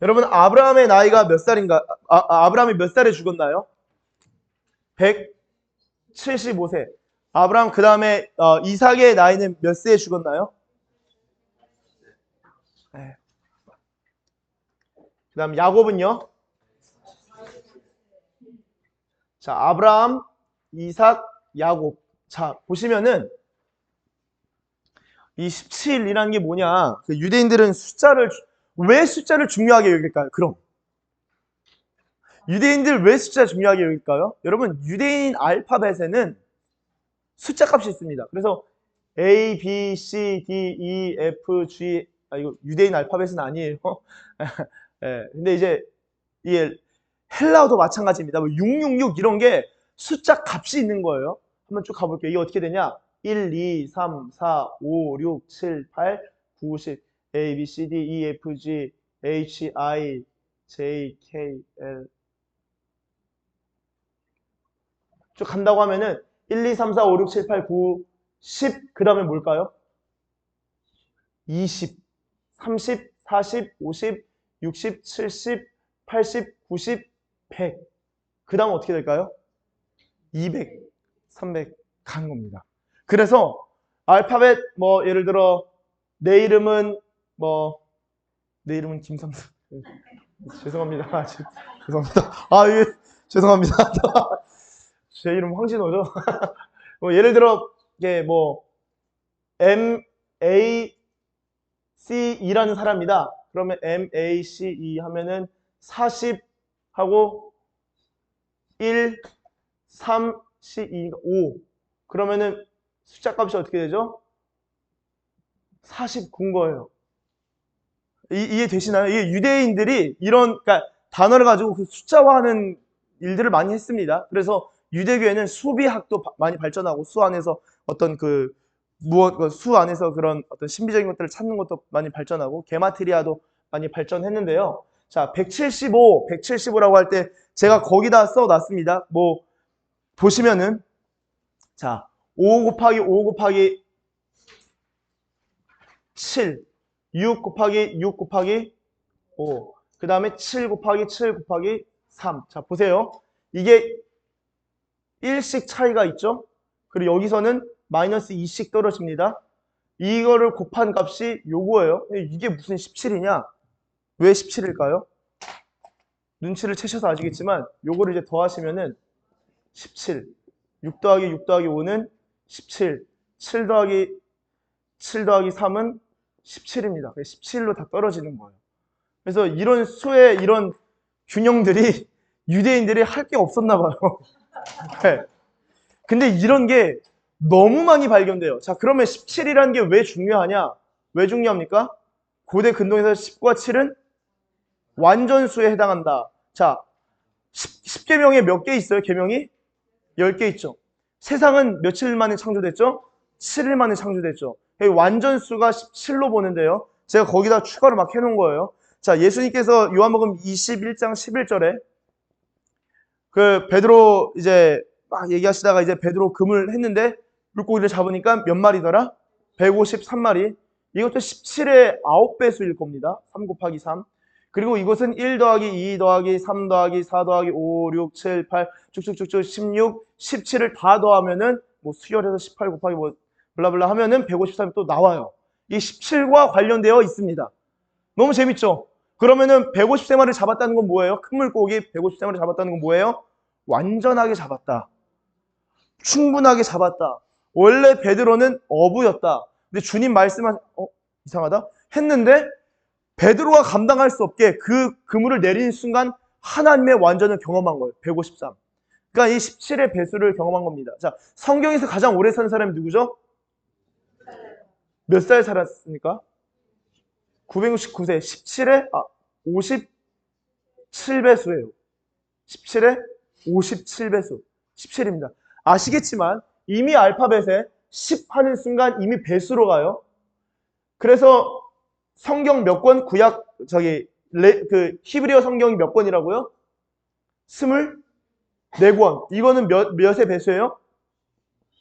여러분, 아브라함의 나이가 몇 살인가? 아브라함이 몇 살에 죽었나요? 175세. 아브라함 그 다음에 이삭의 나이는 몇 세에 죽었나요? 네. 그 다음 야곱은요? 자, 아브라함, 이삭, 야곱. 자, 보시면은 이 17이라는 게 뭐냐? 그 유대인들은 왜 숫자를 중요하게 여길까요? 그럼 유대인들 왜 숫자 중요하게 여길까요? 여러분, 유대인 알파벳에는 숫자 값이 있습니다. 그래서 A, B, C, D, E, F, G. 이거 유대인 알파벳은 아니에요. 예, 근데 이제 이 헬라어도 마찬가지입니다. 뭐 666 이런 게 숫자 값이 있는 거예요. 한번 쭉 가볼게요. 이게 어떻게 되냐? 1, 2, 3, 4, 5, 6, 7, 8, 9, 10. A, B, C, D, E, F, G, H, I, J, K, L. 쭉 간다고 하면은 1, 2, 3, 4, 5, 6, 7, 8, 9, 10. 그 다음에 뭘까요? 20, 30, 40, 50, 60, 70, 80, 90, 100. 그 다음 어떻게 될까요? 200, 300 가는 겁니다. 그래서 알파벳 뭐 예를 들어 내 이름은 김삼수. 죄송합니다. 죄송합니다. 예, 죄송합니다. 제 이름 황진호죠. 뭐 예를 들어 이게 뭐 MACE라는 사람이다. 그러면 MACE 하면은 40 하고 1, 3, 12, 5. 그러면은 숫자 값이 어떻게 되죠? 49인 거예요. 이해되시나요? 이게 유대인들이 이런 그러니까 단어를 가지고 그 숫자화하는 일들을 많이 했습니다. 그래서 유대교에는 수비학도 많이 발전하고 수 안에서 어떤 수 안에서 그런 어떤 신비적인 것들을 찾는 것도 많이 발전하고 게마트리아도 많이 발전했는데요. 자, 175라고 할 때 제가 거기다 써놨습니다. 뭐 보시면은 자, 5 곱하기 5 곱하기 7, 6 곱하기 6 곱하기 5, 그 다음에 7 곱하기 7 곱하기 3. 자, 보세요. 이게 1씩 차이가 있죠? 그리고 여기서는 마이너스 2씩 떨어집니다. 이거를 곱한 값이 요거예요. 이게 무슨 17이냐? 왜 17일까요? 눈치를 채셔서 아시겠지만 요거를 이제 더하시면은 17. 6 더하기 6 더하기 5는 17. 7 더하기 3은 17입니다. 17로 다 떨어지는 거예요. 그래서 이런 수의 이런 균형들이 유대인들이 할 게 없었나 봐요. 네. 근데 이런 게 너무 많이 발견돼요. 자, 그러면 17이라는 게 왜 중요하냐? 왜 중요합니까? 고대 근동에서 10과 7은 완전수에 해당한다. 자, 10계명에 몇 개 있어요? 계명이? 10개 있죠. 세상은 며칠 만에 창조됐죠? 7일 만에 창조됐죠. 완전수가 17로 보는데요. 제가 거기다 추가로 막 해놓은 거예요. 자, 예수님께서 요한복음 21장 11절에 그 베드로 이제 막 얘기하시다가 이제 베드로 금을 했는데 물고기를 잡으니까 몇 마리더라? 153마리. 이것도 17의 9배수일 겁니다. 3 곱하기 3. 그리고 이것은 1 더하기 2 더하기 3 더하기 4 더하기 5, 6, 7, 8 쭉쭉쭉쭉 16, 17을 다 더하면은 뭐 수열해서 18 곱하기 뭐 블라블라 하면은 153이 또 나와요. 이 17과 관련되어 있습니다. 너무 재밌죠? 그러면은 153마리를 잡았다는 건 뭐예요? 큰 물고기 153마리 잡았다는 건 뭐예요? 완전하게 잡았다. 충분하게 잡았다. 원래 베드로는 어부였다. 근데 주님 말씀한 이상하다 했는데 베드로가 감당할 수 없게 그 그물을 내리는 순간 하나님의 완전을 경험한 거예요. 153. 그러니까 이 17의 배수를 경험한 겁니다. 자, 성경에서 가장 오래 산 사람이 누구죠? 몇 살 살았습니까? 969세. 17에 57배수예요. 17에 57배수. 17입니다. 아시겠지만 이미 알파벳에 10 하는 순간 이미 배수로 가요. 그래서 성경 몇 권? 구약 히브리어 성경이 몇 권이라고요? 24권. 이거는 몇의 배수예요?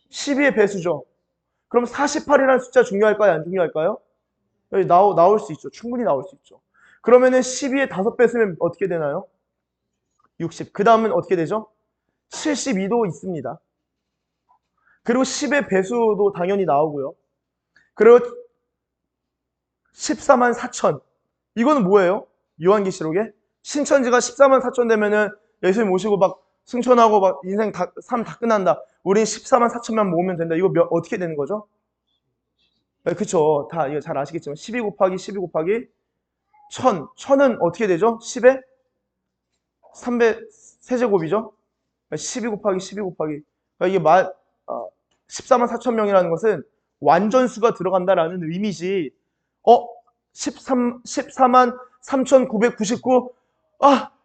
12의 배수죠. 그럼 48이라는 숫자 중요할까요? 안 중요할까요? 여기 나올 수 있죠. 충분히 나올 수 있죠. 그러면은 12의 5배수면 어떻게 되나요? 60. 그 다음은 어떻게 되죠? 72도 있습니다. 그리고 10의 배수도 당연히 나오고요. 그리고 14만 4천. 이거는 뭐예요? 요한계시록에? 신천지가 14만 4천 되면은 예수님 모시고 막 승천하고 막 인생 삶 다 끝난다. 우린 14만 4천만 모으면 된다. 이거 어떻게 되는 거죠? 네, 그쵸. 다 이거 잘 아시겠지만 12 곱하기 12 곱하기 1000. 1000은 어떻게 되죠? 10에 3배 세제곱이죠? 12 곱하기 12 곱하기. 그러니까 이게 14만 4천 명이라는 것은 완전수가 들어간다라는 의미지. 14만 3,999.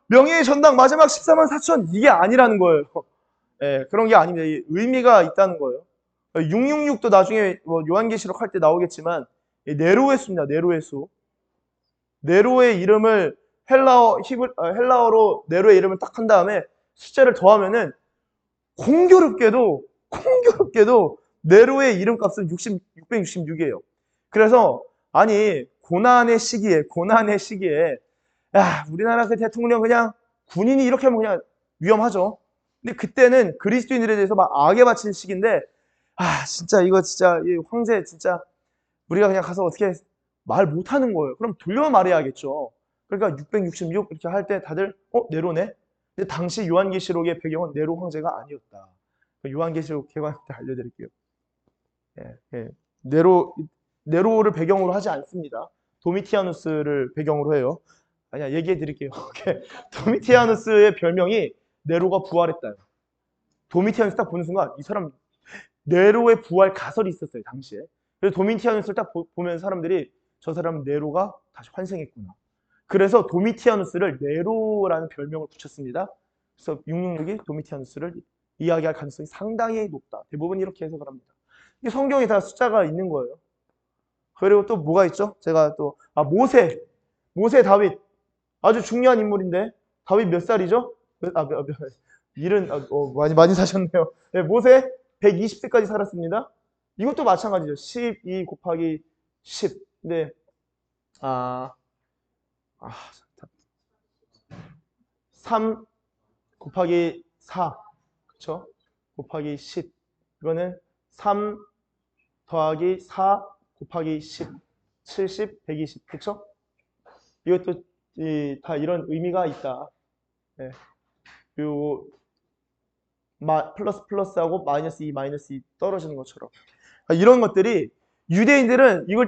명예의 전당 마지막 14만 4천. 이게 아니라는 거예요. 예, 그런 게 아닙니다. 의미가 있다는 거예요. 666도 나중에 요한계시록 할 때 나오겠지만 네로의 수입니다. 네로의 수. 네로의 이름을 헬라어로 네로의 이름을 딱 한 다음에 숫자를 더하면은 공교롭게도 네로의 이름값은 666이에요. 그래서 아니 고난의 시기에 야 우리나라 그 대통령 그냥 군인이 이렇게 하면 그냥 위험하죠. 근데 그때는 그리스도인들에 대해서 막 악에 바친 시기인데 진짜 이거 진짜 이 황제 진짜 우리가 그냥 가서 어떻게 말 못하는 거예요. 그럼 돌려 말해야겠죠. 그러니까 666 이렇게 할 때 다들 네로네. 근데 당시 요한계시록의 배경은 네로 황제가 아니었다. 요한계시록 개관할 때 알려드릴게요. 예. 네로를 배경으로 하지 않습니다. 도미티아누스를 배경으로 해요. 아니야, 얘기해 드릴게요. 도미티아누스의 별명이 네로가 부활했다. 도미티아누스 딱 보는 순간 이 사람 네로의 부활 가설이 있었어요, 당시에. 그래서 도미티아누스를 딱 보면 사람들이 저 사람은 네로가 다시 환생했구나. 그래서 도미티아누스를 네로라는 별명을 붙였습니다. 그래서 666이 도미티아누스를 이야기할 가능성이 상당히 높다. 대부분 이렇게 해석을 합니다. 이게 성경에 다 숫자가 있는 거예요. 그리고 또 뭐가 있죠? 제가 또 모세 다윗 아주 중요한 인물인데 다윗 몇 살이죠? 일은 많이 사셨네요. 네, 모세 120세까지 살았습니다. 이것도 마찬가지죠. 12 곱하기 10. 근데 3 곱하기 4. 그쵸? 곱하기 10. 이거는 3 더하기 4 곱하기 10. 70, 120. 그쵸? 이것도 다 이런 의미가 있다. 네. 요 플러스하고 마이너스 2 떨어지는 것처럼. 이런 것들이 유대인들은 이걸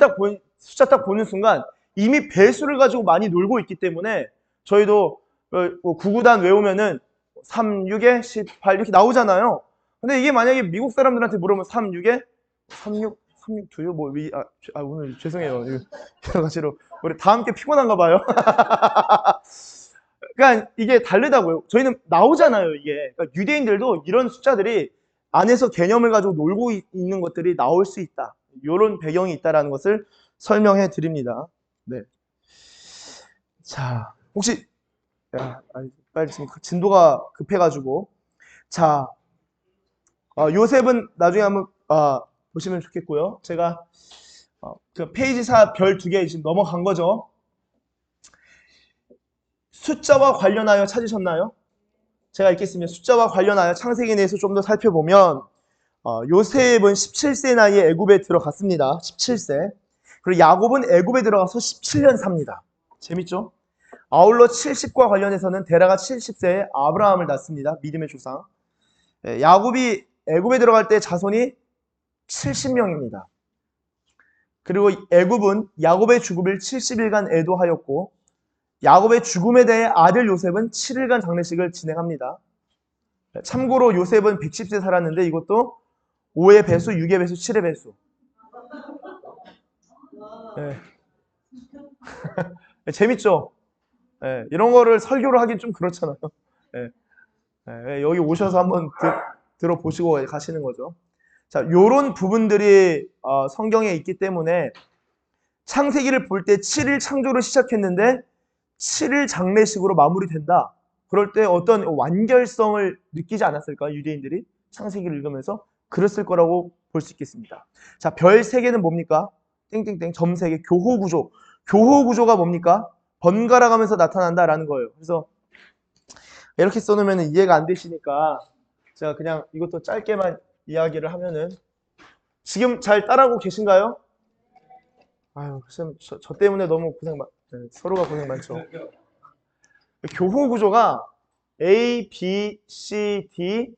숫자 딱 보는 순간 이미 배수를 가지고 많이 놀고 있기 때문에 저희도 9구단 외우면은 3, 6에 18 이렇게 나오잖아요. 근데 이게 만약에 미국 사람들한테 물으면 3, 6에 36 두요? 오늘 죄송해요. 여러 가지로 우리 다 함께 피곤한가 봐요. 그러니까 이게 다르다고요. 저희는 나오잖아요, 이게. 그러니까 유대인들도 이런 숫자들이 안에서 개념을 가지고 놀고 있는 것들이 나올 수 있다. 이런 배경이 있다라는 것을 설명해 드립니다. 네. 자, 혹시 빨리 지금 진도가 급해가지고 자, 요셉은 나중에 한번 보시면 좋겠고요. 제가 그 페이지 4 별 2개 지금 넘어간 거죠. 숫자와 관련하여 찾으셨나요? 제가 읽겠습니다. 숫자와 관련하여 창세기에 대해서 좀 더 살펴보면 요셉은 17세 나이에 애굽에 들어갔습니다. 17세. 그리고 야곱은 애굽에 들어가서 17년 삽니다. 재밌죠? 아울러 70과 관련해서는 데라가 70세에 아브라함을 낳습니다. 믿음의 조상. 야곱이 애굽에 들어갈 때 자손이 70명입니다. 그리고 애굽은 야곱의 죽음을 70일간 애도하였고 야곱의 죽음에 대해 아들 요셉은 7일간 장례식을 진행합니다. 참고로 요셉은 110세 살았는데 이것도 5의 배수, 6의 배수, 7의 배수. 예. 재밌죠? 예, 이런 거를 설교를 하긴 좀 그렇잖아요. 예, 예, 여기 오셔서 한번 들어보시고 가시는 거죠. 자, 요런 부분들이 성경에 있기 때문에 창세기를 볼 때 7일 창조를 시작했는데 7일 장례식으로 마무리된다. 그럴 때 어떤 완결성을 느끼지 않았을까? 유대인들이 창세기를 읽으면서 그랬을 거라고 볼 수 있겠습니다. 자, 별 3개는 뭡니까? 땡땡땡 점 3개 교호 구조. 교호 구조가 뭡니까? 번갈아 가면서 나타난다라는 거예요. 그래서 이렇게 써놓으면 이해가 안 되시니까 제가 그냥 이것도 짧게만 이야기를 하면은 지금 잘 따라하고 계신가요? 아유, 쌤, 저 때문에 너무 네, 서로가 고생 많죠. 교호 구조가 A, B, C, D,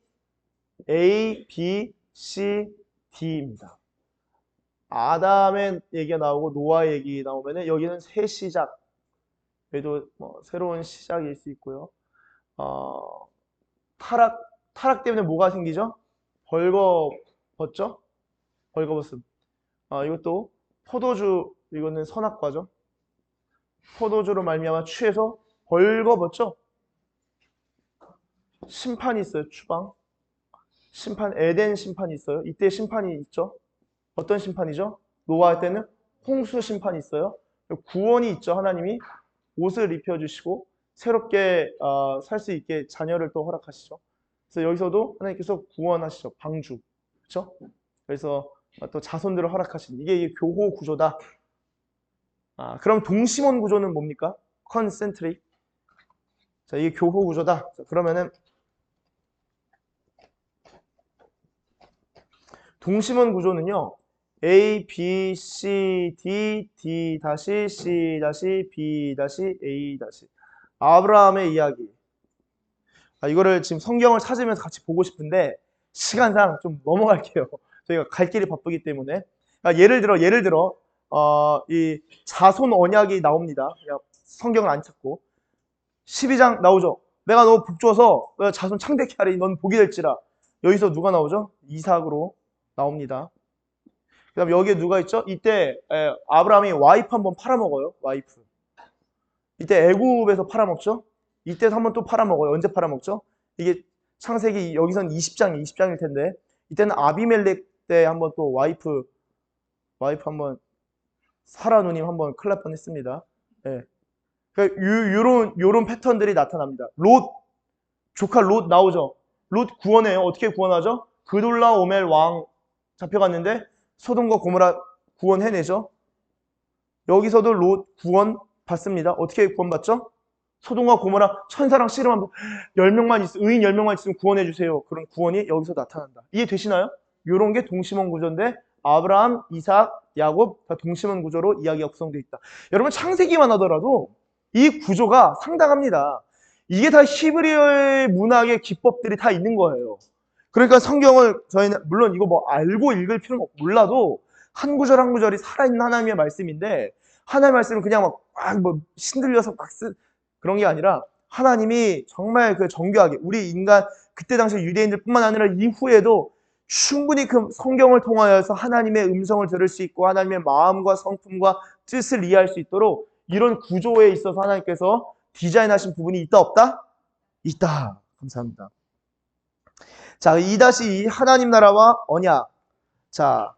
A, B, C, D입니다. 아담의 얘기가 나오고 노아의 얘기 나오면은 여기는 새 시작, 여기도 뭐 새로운 시작일 수 있고요. 어, 타락 때문에 뭐가 생기죠? 벌거벗죠? 벌거벗음. 이것도 포도주, 이거는 선악과죠. 포도주로 말미암아 취해서 벌거벗죠? 심판이 있어요, 추방. 심판, 에덴 심판이 있어요. 이때 심판이 있죠. 어떤 심판이죠? 노아할 때는 홍수 심판이 있어요. 구원이 있죠. 하나님이 옷을 입혀주시고 새롭게 살 수 있게 자녀를 또 허락하시죠. 그래서 여기서도 하나님께서 구원하시죠. 방주. 그렇죠? 그래서 또 자손들을 허락하신 이게 교호 구조다. 그럼 동심원 구조는 뭡니까? 컨센트릭. 자, 이게 교호 구조다. 자, 그러면은 동심원 구조는요. A, B, C, D, D 다시 C 다시 B 다시 A 다시 아브라함의 이야기. 이거를 지금 성경을 찾으면서 같이 보고 싶은데 시간상 좀 넘어갈게요. 저희가 갈 길이 바쁘기 때문에. 예를 들어 이 자손 언약이 나옵니다. 그냥 성경을 안 찾고 12장 나오죠. 내가 너 북줘서 자손 창대케 하리. 넌 복이 될지라. 여기서 누가 나오죠? 이삭으로 나옵니다. 그다음 여기에 누가 있죠? 이때 아브라함이 와이프 한번 팔아먹어요. 와이프. 이때 애굽에서 팔아먹죠. 이때도 한번 또 팔아먹어요. 언제 팔아먹죠? 이게 창세기 여기선 20장일 텐데 이때는 아비멜렉 때 한번 또 와이프 한번 사라 누님 한번 큰일 날 뻔했습니다. 예. 그러니까 요런 패턴들이 나타납니다. 조카 롯 나오죠. 롯 구원해요. 어떻게 구원하죠? 그돌라 오멜 왕 잡혀갔는데 소돔과 고모라 구원해내죠. 여기서도 롯 구원 받습니다. 어떻게 구원받죠? 소돔과 고모라 천사랑 씨름하면 10명만 의인 10명만 있으면 구원해 주세요. 그런 구원이 여기서 나타난다. 이해되시나요? 이런 게 동심원 구조인데 아브라함, 이삭, 야곱 다 동심원 구조로 이야기가 구성되어 있다. 여러분 창세기만 하더라도 이 구조가 상당합니다. 이게 다 히브리어의 문학의 기법들이 다 있는 거예요. 그러니까 성경을 저희는 물론 이거 뭐 알고 읽을 필요는 몰라도 한 구절 한 구절이 살아있는 하나님의 말씀인데 하나님의 말씀을 그냥 막 신들려서 그런 게 아니라 하나님이 정말 그 정교하게 우리 인간 그때 당시 유대인들뿐만 아니라 이후에도 충분히 그 성경을 통하여서 하나님의 음성을 들을 수 있고 하나님의 마음과 성품과 뜻을 이해할 수 있도록 이런 구조에 있어서 하나님께서 디자인하신 부분이 있다 없다? 있다. 감사합니다. 자, 2-2 하나님 나라와 언약. 자,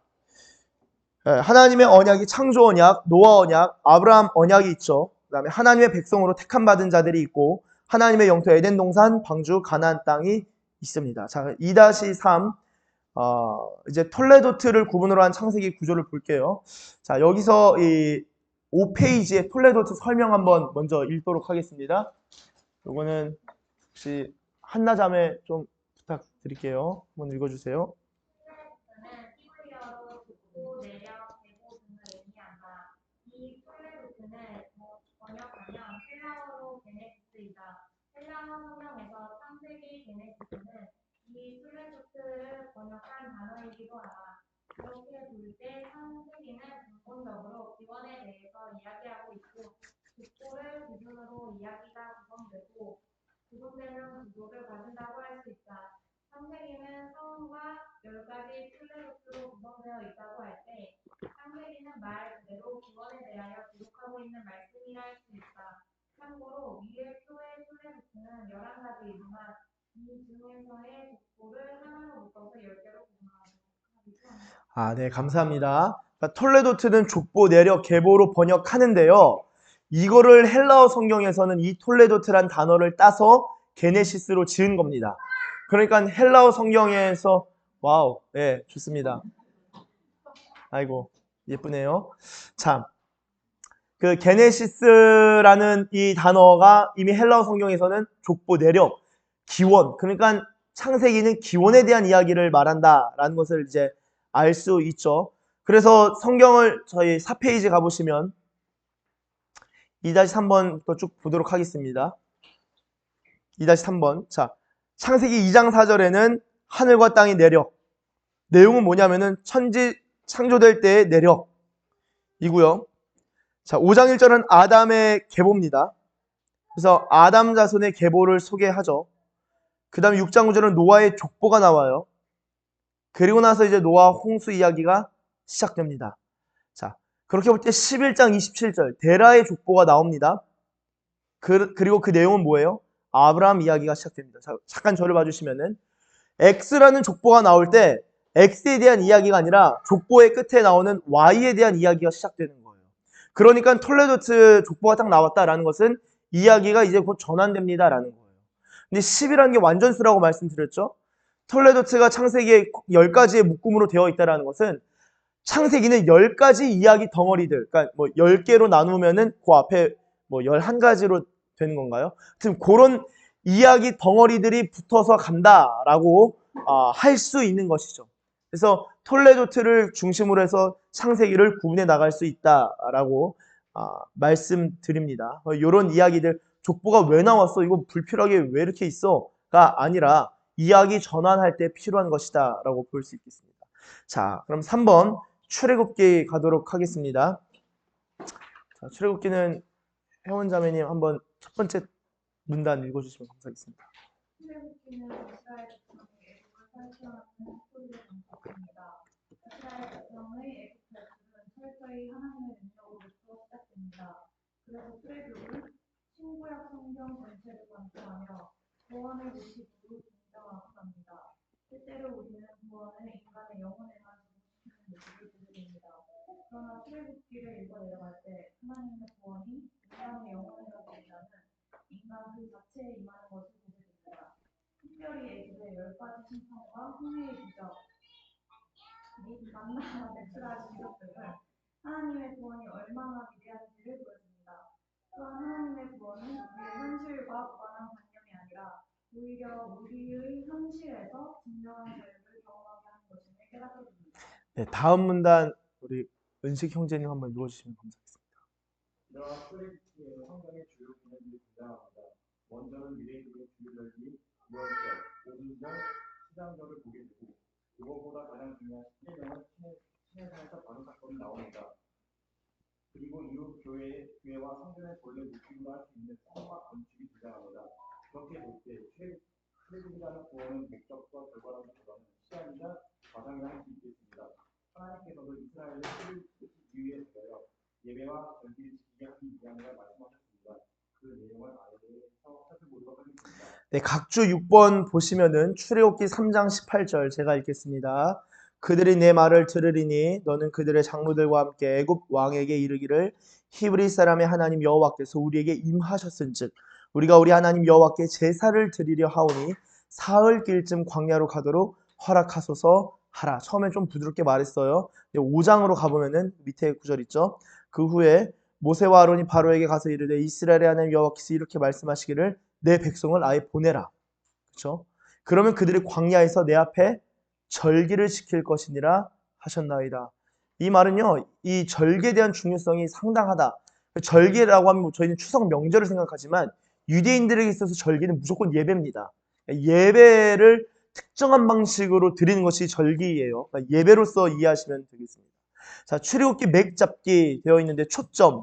하나님의 언약이 창조 언약, 노아 언약, 아브라함 언약이 있죠. 그다음에 하나님의 백성으로 택함 받은 자들이 있고 하나님의 영토 에덴 동산, 방주, 가나안 땅이 있습니다. 자, 2-3 이제 톨레도트를 구분으로 한 창세기 구조를 볼게요. 자, 여기서 이 5페이지에 톨레도트 설명 한번 먼저 읽도록 하겠습니다. 요거는 혹시 한나자매 좀 부탁드릴게요. 한번 읽어주세요. 는 히브리어로 북부, 내륙, 대부 등을 의미한다. 이 톨레도트는 번역하면 헬라어로 게네시스이다. 헬라어 성경에서 창세기 게네시스는 이 톨레도트를 번역한 단어이기도 하다. 이렇게 볼 때 창세기는 근본적으로 기원에 대해서 이야기하고 있고 북부를 기준으로 이야기가 구성되는 구조를 가진다고 할 수 있다. 창세기는 성과 10가지 툴레로트로 구성되어 있다고 할 때 창세기는 말 그대로 기원에 대하여 기록하고 있는 말씀이라 할 수 있다. 참고로 위의 표의 술레부트는 11가지이지만 이 중에서의 족보를 하나로 묶어서 10개로 구분하죠. 네, 감사합니다. 그러니까 톨레도트는 족보, 내력, 계보로 번역하는데요. 이거를 헬라어 성경에서는 이 톨레도트란 단어를 따서 게네시스로 지은 겁니다. 그러니까 헬라어 성경에서 와우, 네, 좋습니다. 아이고, 예쁘네요. 자, 그 게네시스라는 이 단어가 이미 헬라어 성경에서는 족보, 내력, 기원, 그러니까 창세기는 기원에 대한 이야기를 말한다라는 것을 이제 알 수 있죠. 그래서 성경을 저희 4페이지 가보시면 2-3번 또 쭉 보도록 하겠습니다. 2-3번. 자, 창세기 2장 4절에는 하늘과 땅의 내력. 내용은 뭐냐면은 천지 창조될 때의 내력이고요. 자, 5장 1절은 아담의 계보입니다. 그래서 아담 자손의 계보를 소개하죠. 그 다음에 6장 9절은 노아의 족보가 나와요. 그리고 나서 이제 노아 홍수 이야기가 시작됩니다. 자, 그렇게 볼 때 11장 27절 데라의 족보가 나옵니다. 그리고 그 내용은 뭐예요? 아브라함 이야기가 시작됩니다. 자, 잠깐 저를 봐주시면은 X라는 족보가 나올 때 X에 대한 이야기가 아니라 족보의 끝에 나오는 Y에 대한 이야기가 시작되는 거예요. 그러니까 톨레도트 족보가 딱 나왔다라는 것은 이야기가 이제 곧 전환됩니다라는 거예요. 근데 10이라는 게 완전수라고 말씀드렸죠. 톨레도트가 창세기에 10가지의 묶음으로 되어 있다는 것은 창세기는 10가지 이야기 덩어리들, 그러니까 뭐 10개로 나누면은 그 앞에 뭐 11가지로 되는 건가요? 지금 그런 이야기 덩어리들이 붙어서 간다라고 할 수 있는 것이죠. 그래서 톨레도트를 중심으로 해서 창세기를 구분해 나갈 수 있다라고 말씀드립니다. 이런 이야기들, 족보가 왜 나왔어? 이거 불필요하게 왜 이렇게 있어?가 아니라 이야기 전환할 때 필요한 것이다 라고 볼 수 있겠습니다. 자, 그럼 3번 출애굽기 가도록 하겠습니다. 자, 출애굽기는 회원자매님 한번 첫 번째 문단 읽어주시면 감사하겠습니다. 출애굽기는 이스라엘 백성의 애국을 설치하는 스토리를 담습니다. 이스라엘 백성의 애국은 철저히 하나님의 능력으로부터 시작됩니다. 그래서 출애굽은 신구약 성경 전체를 관통하며 구원의 모습으로 등장하고 갑니다. 실제로 우리는 구원을 인간의 영혼에만 주시는 모습을 보게 됩니다. 그러나 출애굽기를 읽어 내려갈 때 하나님의 구원이 인간의 영혼에까지보다는 인간 그 자체에 임하는 것을 보게 됩니다. 특별히 애굽의 10가지 심판과 홍해의 기적, 및 만나와 베트라의 기적들은 하나님의 구원이 얼마나 위대한지를 보여줍니다. 또한 하나님의 구원은 우리의 현실과 무관한 관념이 아니라 오히려 우리의 현실에서 진정한 자유를 경험하게 하는 것임을 깨닫게 됩니다. 네, 다음 문단 우리 은식 형제님 한번 읽어주시면 감사하겠습니다. 이러한 출애굽기에는 성경의 주요 개념들이 등장합니다. 먼저는 유대인들의 주일절기, 유월절, 오순절, 시장절을 보게 되고 그것보다 가장 중요한 17년은 신해산에서 바로 사건이 나옵니다. 그리고 이후 교회와 성전의 본래 묶임으로 할 수 있는 성막 건축이 등장합니다. 그렇게 볼 때 출애굽이라는 구원은 목적과 결과라기보다는 시간이나 과정이라 할 수 있겠습니다. 하나님께서도 이스라엘을 출애굽시키기 위해 되어 예배와 절기를 지키게 하기 위함이라 말씀하셨습니다. 그 내용을 아래에서 살펴보도록 하겠습니다. 네, 각주 6번 보시면은 출애굽기 3장 18절 제가 읽겠습니다. 그들이 내 말을 들으리니 너는 그들의 장로들과 함께 애굽 왕에게 이르기를 히브리 사람의 하나님 여호와께서 우리에게 임하셨은즉 우리가 우리 하나님 여호와께 제사를 드리려 하오니 사흘길쯤 광야로 가도록 허락하소서 하라. 처음엔 좀 부드럽게 말했어요. 5장으로 가보면은 밑에 구절 있죠. 그 후에 모세와 아론이 바로에게 가서 이르되 이스라엘의 하나님 여호와께서 이렇게 말씀하시기를 내 백성을 아예 보내라. 그렇죠? 그러면 그들이 광야에서 내 앞에 절기를 지킬 것이니라 하셨나이다. 이 말은요, 이 절기에 대한 중요성이 상당하다. 절기라고 하면 저희는 추석 명절을 생각하지만 유대인들에게 있어서 절기는 무조건 예배입니다. 예배를 특정한 방식으로 드리는 것이 절기예요. 그러니까 예배로서 이해하시면 되겠습니다. 자, 출애굽기 맥 잡기 되어 있는데 초점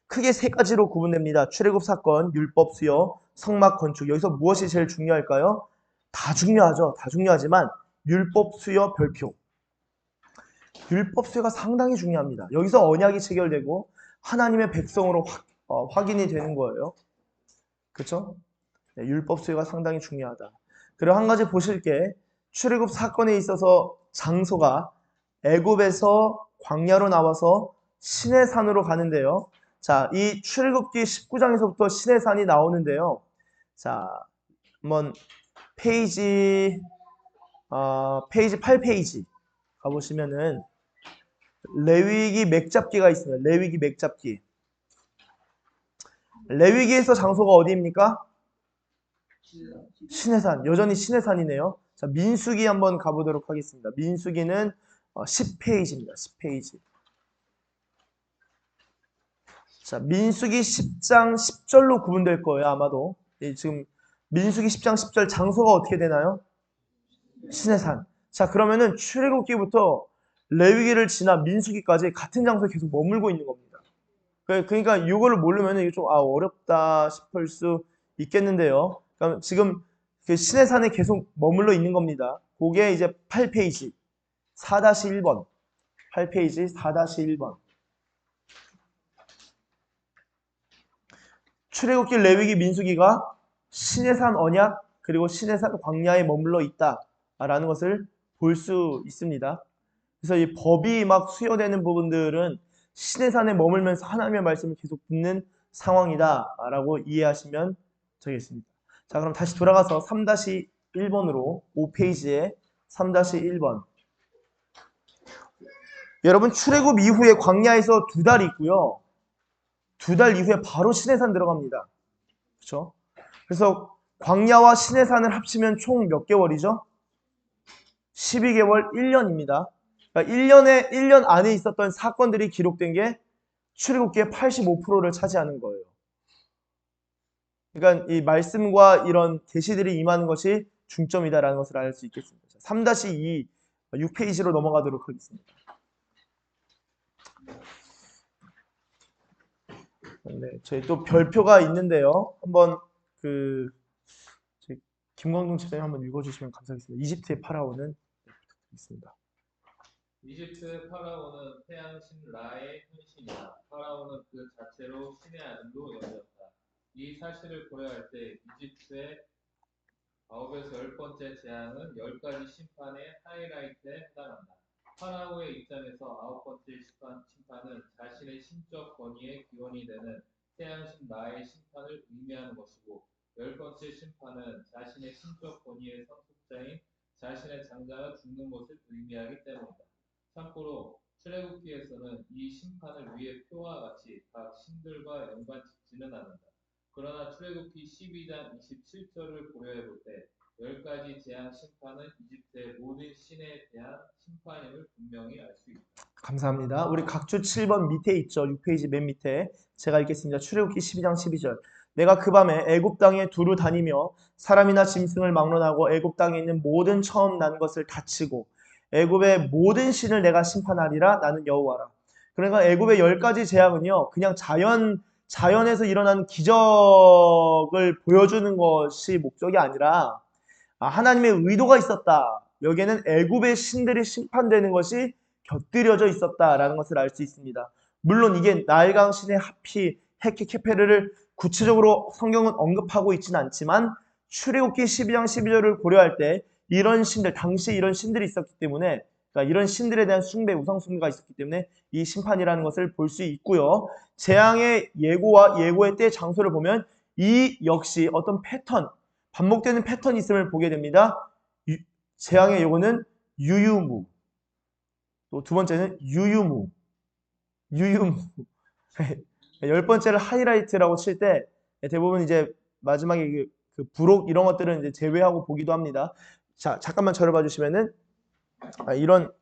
크게 3가지로 구분됩니다. 출애굽 사건, 율법 수여, 성막 건축. 여기서 무엇이 제일 중요할까요? 다 중요하죠. 다 중요하지만 율법 수여 별표. 율법서가 상당히 중요합니다. 여기서 언약이 체결되고 하나님의 백성으로 확인이 되는 거예요. 그렇죠? 네, 율법서가 상당히 중요하다. 그리고 한 가지 보실 게 출애굽 사건에 있어서 장소가 애굽에서 광야로 나와서 시내산으로 가는데요. 자, 이 출애굽기 19장에서부터 시내산이 나오는데요. 자, 한번 페이지 8페이지 가보시면은 레위기 맥잡기가 있습니다. 레위기 맥잡기. 레위기에서 장소가 어디입니까? 시내산. 여전히 시내산이네요. 자, 민수기 한번 가보도록 하겠습니다. 민수기는 10페이지입니다. 10페이지. 자, 민수기 10장 10절로 구분될 거예요. 아마도. 지금 민수기 10장 10절 장소가 어떻게 되나요? 시내산. 자, 그러면은 출애굽기부터 레위기를 지나 민수기까지 같은 장소에 계속 머물고 있는 겁니다. 그러니까 이거를 모르면 이게 좀 어렵다 싶을 수 있겠는데요. 그러니까 지금 그 시내산에 계속 머물러 있는 겁니다. 그게 이제 8페이지 4-1번 8페이지 4-1번 출애굽기 레위기 민수기가 시내산 언약 그리고 시내산 광야에 머물러 있다라는 것을 볼 수 있습니다. 그래서 이 법이 막 수여되는 부분들은 시내산에 머물면서 하나님의 말씀을 계속 듣는 상황이다라고 이해하시면 되겠습니다. 자, 그럼 다시 돌아가서 3-1번으로 5페이지에 3-1번. 여러분 출애굽 이후에 광야에서 2달 있고요. 2달 이후에 바로 시내산 들어갑니다. 그렇죠? 그래서 광야와 시내산을 합치면 총 몇 개월이죠? 12개월 1년입니다. 그러니까 1년 안에 있었던 사건들이 기록된 게 출애굽기의 85%를 차지하는 거예요. 그러니까 이 말씀과 이런 계시들이 임하는 것이 중점이다라는 것을 알 수 있겠습니다. 3-2 6페이지로 넘어가도록 하겠습니다. 네, 저희 또 별표가 있는데요. 한번 김광동 지사님 한번 읽어주시면 감사하겠습니다. 이집트의 파라오는 부탁드리겠습니다. 이집트의 파라오는 태양신 라의 현신이다. 파라오는 그 자체로 신의 아들로 여겼다. 이 사실을 고려할 때 이집트의 9에서 10번째 재앙은 10가지 심판의 하이라이트에 해당한다. 파라오의 입장에서 9번째 심판은 자신의 신적 권위의 기원이 되는 태양신 라의 심판을 의미하는 것이고 10번째 심판은 자신의 신적 권위의 상속자인 자신의 장자가 죽는 것을 의미하기 때문이다. 참고로 출애굽기에서는 이 심판을 위해 표와 같이 각 신들과 연관짓지는 않는다. 그러나 출애굽기 12장 27절을 고려해 볼 때 10가지 재앙 심판은 이집트의 모든 신에 대한 심판임을 분명히 알 수 있다. 감사합니다. 우리 각주 7번 밑에 있죠. 6페이지 맨 밑에 제가 읽겠습니다. 출애굽기 12장 12절. 내가 그 밤에 애굽 땅에 두루 다니며 사람이나 짐승을 막론하고 애굽 땅에 있는 모든 처음 난 것을 다치고 애굽의 모든 신을 내가 심판하리라. 나는 여호와라. 그러니까 애굽의 10가지 재앙은요. 그냥 자연에서 일어난 기적을 보여주는 것이 목적이 아니라 하나님의 의도가 있었다. 여기에는 애굽의 신들이 심판되는 것이 곁들여져 있었다라는 것을 알 수 있습니다. 물론 이게 나일강 신의 하피, 헤케케페르를 구체적으로 성경은 언급하고 있지는 않지만 출애굽기 12장 12절을 고려할 때 이런 신들, 당시에 이런 신들이 있었기 때문에 그러니까 이런 신들에 대한 숭배, 우상숭배가 있었기 때문에 이 심판이라는 것을 볼 수 있고요. 재앙의 예고와 예고의 때 장소를 보면 이 역시 어떤 패턴, 반복되는 패턴이 있음을 보게 됩니다. 재앙의 예고는 유유무. 또 두 번째는 유유무. 10번째를 하이라이트라고 칠 때 대부분 이제 마지막에 그 부록 이런 것들은 이제 제외하고 보기도 합니다. 자, 잠깐만 저를 봐주시면은 이런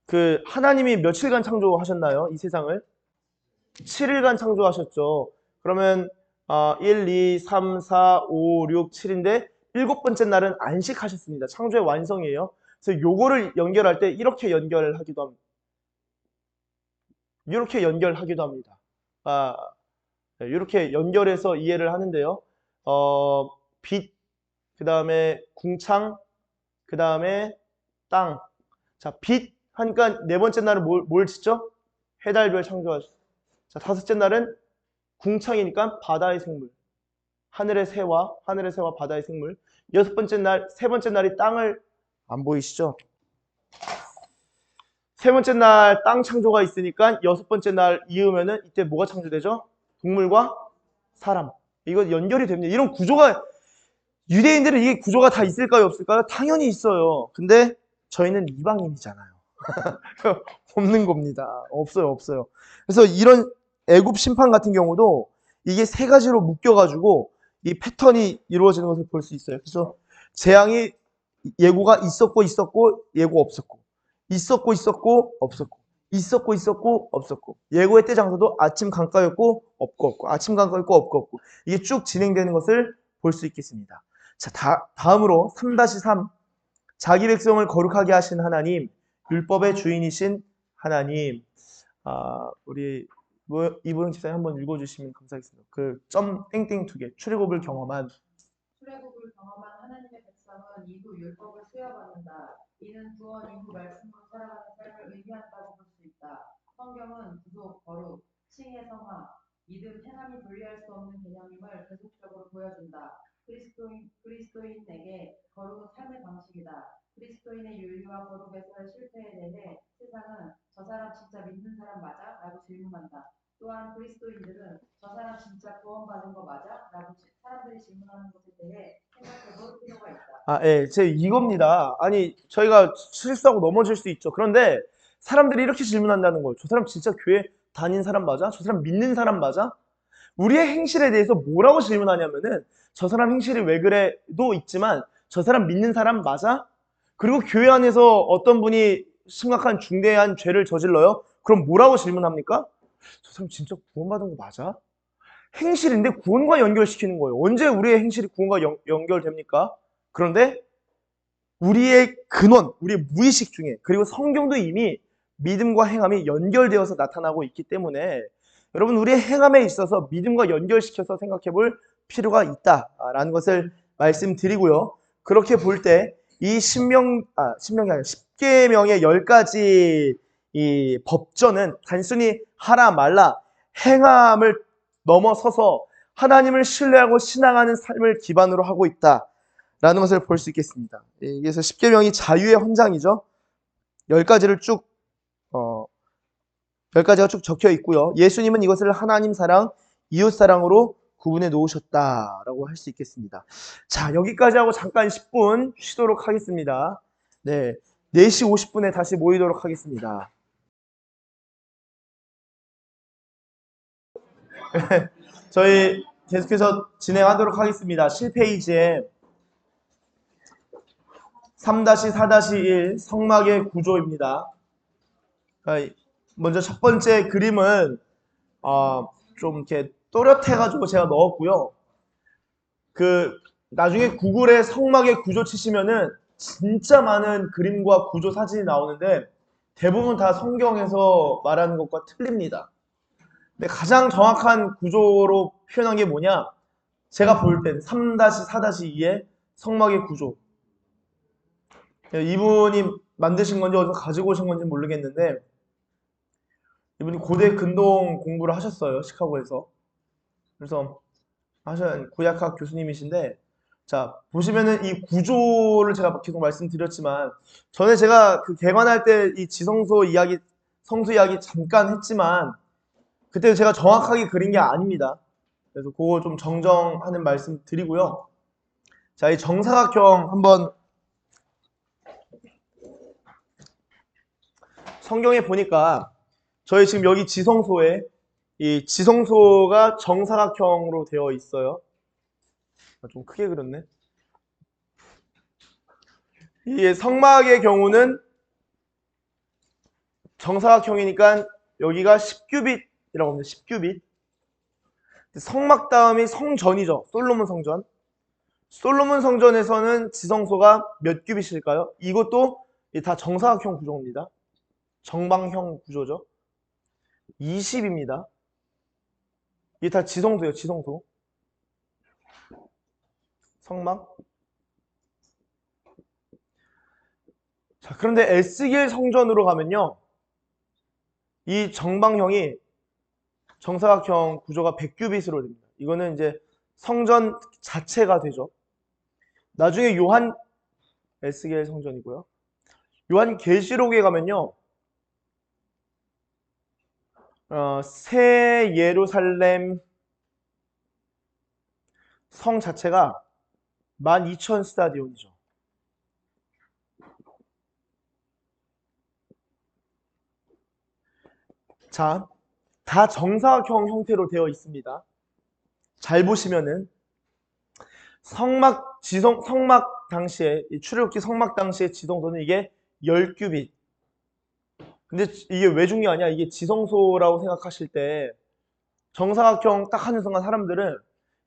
그 하나님이 며칠간 창조하셨나요? 이 세상을 7일간 창조하셨죠. 그러면 1, 2, 3, 4, 5, 6, 7인데 7번째 날은 안식하셨습니다. 창조의 완성이에요. 그래서 요거를 연결할 때 이렇게 연결하기도 합니다. 이렇게 연결하기도 합니다. 이렇게 연결해서 이해를 하는데요. 빛, 그 다음에 궁창, 그 다음에 땅, 자, 빛 하니까 네 번째 날은 뭘 짓죠? 해달별 창조하죠. 자, 다섯째 날은 궁창이니까 바다의 생물. 하늘의 새와 바다의 생물. 여섯 번째 날, 세 번째 날이 땅을 안 보이시죠? 세 번째 날 땅 창조가 있으니까 여섯 번째 날 이으면은 이때 뭐가 창조되죠? 동물과 사람. 이거 연결이 됩니다. 이런 구조가 유대인들은 이게 구조가 다 있을까요, 없을까요? 당연히 있어요. 근데 저희는 이방인이잖아요. 없는 겁니다. 없어요. 그래서 이런 애굽 심판 같은 경우도 이게 세 가지로 묶여가지고 이 패턴이 이루어지는 것을 볼 수 있어요. 그래서 재앙이 예고가 있었고 예고 없었고 있었고 없었고 예고의 때 장소도 아침 강가였고 없고 아침 강가였고 없고 이게 쭉 진행되는 것을 볼 수 있겠습니다. 자, 다음으로 3-3 자기 백성을 거룩하게 하신 하나님, 율법의 주인이신 하나님. 우리 이보영 집사님 한번 읽어주시면 감사하겠습니다. 그 점 땡땡 2개 출애굽을 경험한 출애굽을 경험한 하나님의 백성은 이후 율법을 수여받는다. 이는 구원 이후 말씀으로 살아가는 삶을 의미한다고 볼 수 있다. 성경은 구속, 거룩, 칭의 성화, 믿음, 행함이 분리할 수 없는 개념임을 계속적으로 보여준다. 그리스도인에게 거룩은 삶의 방식이다. 그리스도인의 윤리와 거룩에서의 실패에 대해 세상은 저 사람 진짜 믿는 사람 맞아? 라고 질문한다. 또한 그리스도인들은 저 사람 진짜 구원받은 거 맞아? 라고 사람들이 질문하는 것에 대해 생각해볼 필요가 있다. 예, 제 이겁니다. 아니, 저희가 실수하고 넘어질 수 있죠. 그런데 사람들이 이렇게 질문한다는 거예요. 저 사람 진짜 교회 다닌 사람 맞아? 저 사람 믿는 사람 맞아? 우리의 행실에 대해서 뭐라고 질문하냐면은 저 사람 행실이 왜 그래도 있지만 저 사람 믿는 사람 맞아? 그리고 교회 안에서 어떤 분이 심각한 중대한 죄를 저질러요? 그럼 뭐라고 질문합니까? 저 사람 진짜 구원받은 거 맞아? 행실인데 구원과 연결시키는 거예요. 언제 우리의 행실이 구원과 연결됩니까? 그런데 우리의 근원, 우리의 무의식 중에 그리고 성경도 이미 믿음과 행함이 연결되어서 나타나고 있기 때문에 여러분 우리의 행함에 있어서 믿음과 연결시켜서 생각해 볼 필요가 있다라는 것을 말씀드리고요. 그렇게 볼 때 이 신명이 아니라 십계명의 10가지 이 법전은 단순히 하라 말라 행함을 넘어서서 하나님을 신뢰하고 신앙하는 삶을 기반으로 하고 있다라는 것을 볼 수 있겠습니다. 그래서 십계명이 자유의 헌장이죠. 10가지를 쭉 10가지가 쭉 적혀 있고요. 예수님은 이것을 하나님 사랑, 이웃 사랑으로 구분해 놓으셨다라고 할 수 있겠습니다. 자, 여기까지 하고 잠깐 10분 쉬도록 하겠습니다. 네, 4시 50분에 다시 모이도록 하겠습니다. 저희 계속해서 진행하도록 하겠습니다. 실페이지에 3-4-1 성막의 구조입니다. 먼저 첫 번째 그림은 좀 이렇게 또렷해가지고 제가 넣었고요. 나중에 구글에 성막의 구조 치시면은 진짜 많은 그림과 구조 사진이 나오는데 대부분 다 성경에서 말하는 것과 틀립니다. 근데 가장 정확한 구조로 표현한 게 뭐냐? 제가 볼 땐 3-4-2의 성막의 구조. 이분이 만드신 건지 어디서 가지고 오신 건지 모르겠는데 이분이 고대 근동 공부를 하셨어요. 시카고에서. 그래서 하신 구약학 교수님이신데 자 보시면은 이 구조를 제가 계속 말씀드렸지만 전에 제가 그 개관할 때 이 지성소 이야기 성소 이야기 잠깐 했지만 그때 제가 정확하게 그린 게 아닙니다. 그래서 그거 좀 정정하는 말씀 드리고요. 자, 이 정사각형 한번 성경에 보니까 저희 지금 여기 지성소에 이 지성소가 정사각형으로 되어 있어요. 좀 크게 그렸네. 이 성막의 경우는 정사각형이니까 여기가 10규빗이라고 합니다. 10규빗. 성막 다음이 성전이죠. 솔로몬 성전. 솔로몬 성전에서는 지성소가 몇 규빗일까요? 이것도 다 정사각형 구조입니다. 정방형 구조죠. 20입니다. 이게 다 지성소예요. 지성소. 성막. 자, 그런데 에스겔 성전으로 가면요. 이 정방형이 정사각형 구조가 100규빗으로 됩니다. 이거는 이제 성전 자체가 되죠. 나중에 요한 에스겔 성전이고요. 요한 계시록에 가면요. 새 예루살렘 성 자체가 12,000 스타디온이죠. 자, 다 정사각형 형태로 되어 있습니다. 잘 보시면은 성막 당시에 이 출애굽기 성막 당시의 지성소는 이게 10규빗. 근데 이게 왜 중요하냐? 이게 지성소라고 생각하실 때 정사각형 딱 하는 순간 사람들은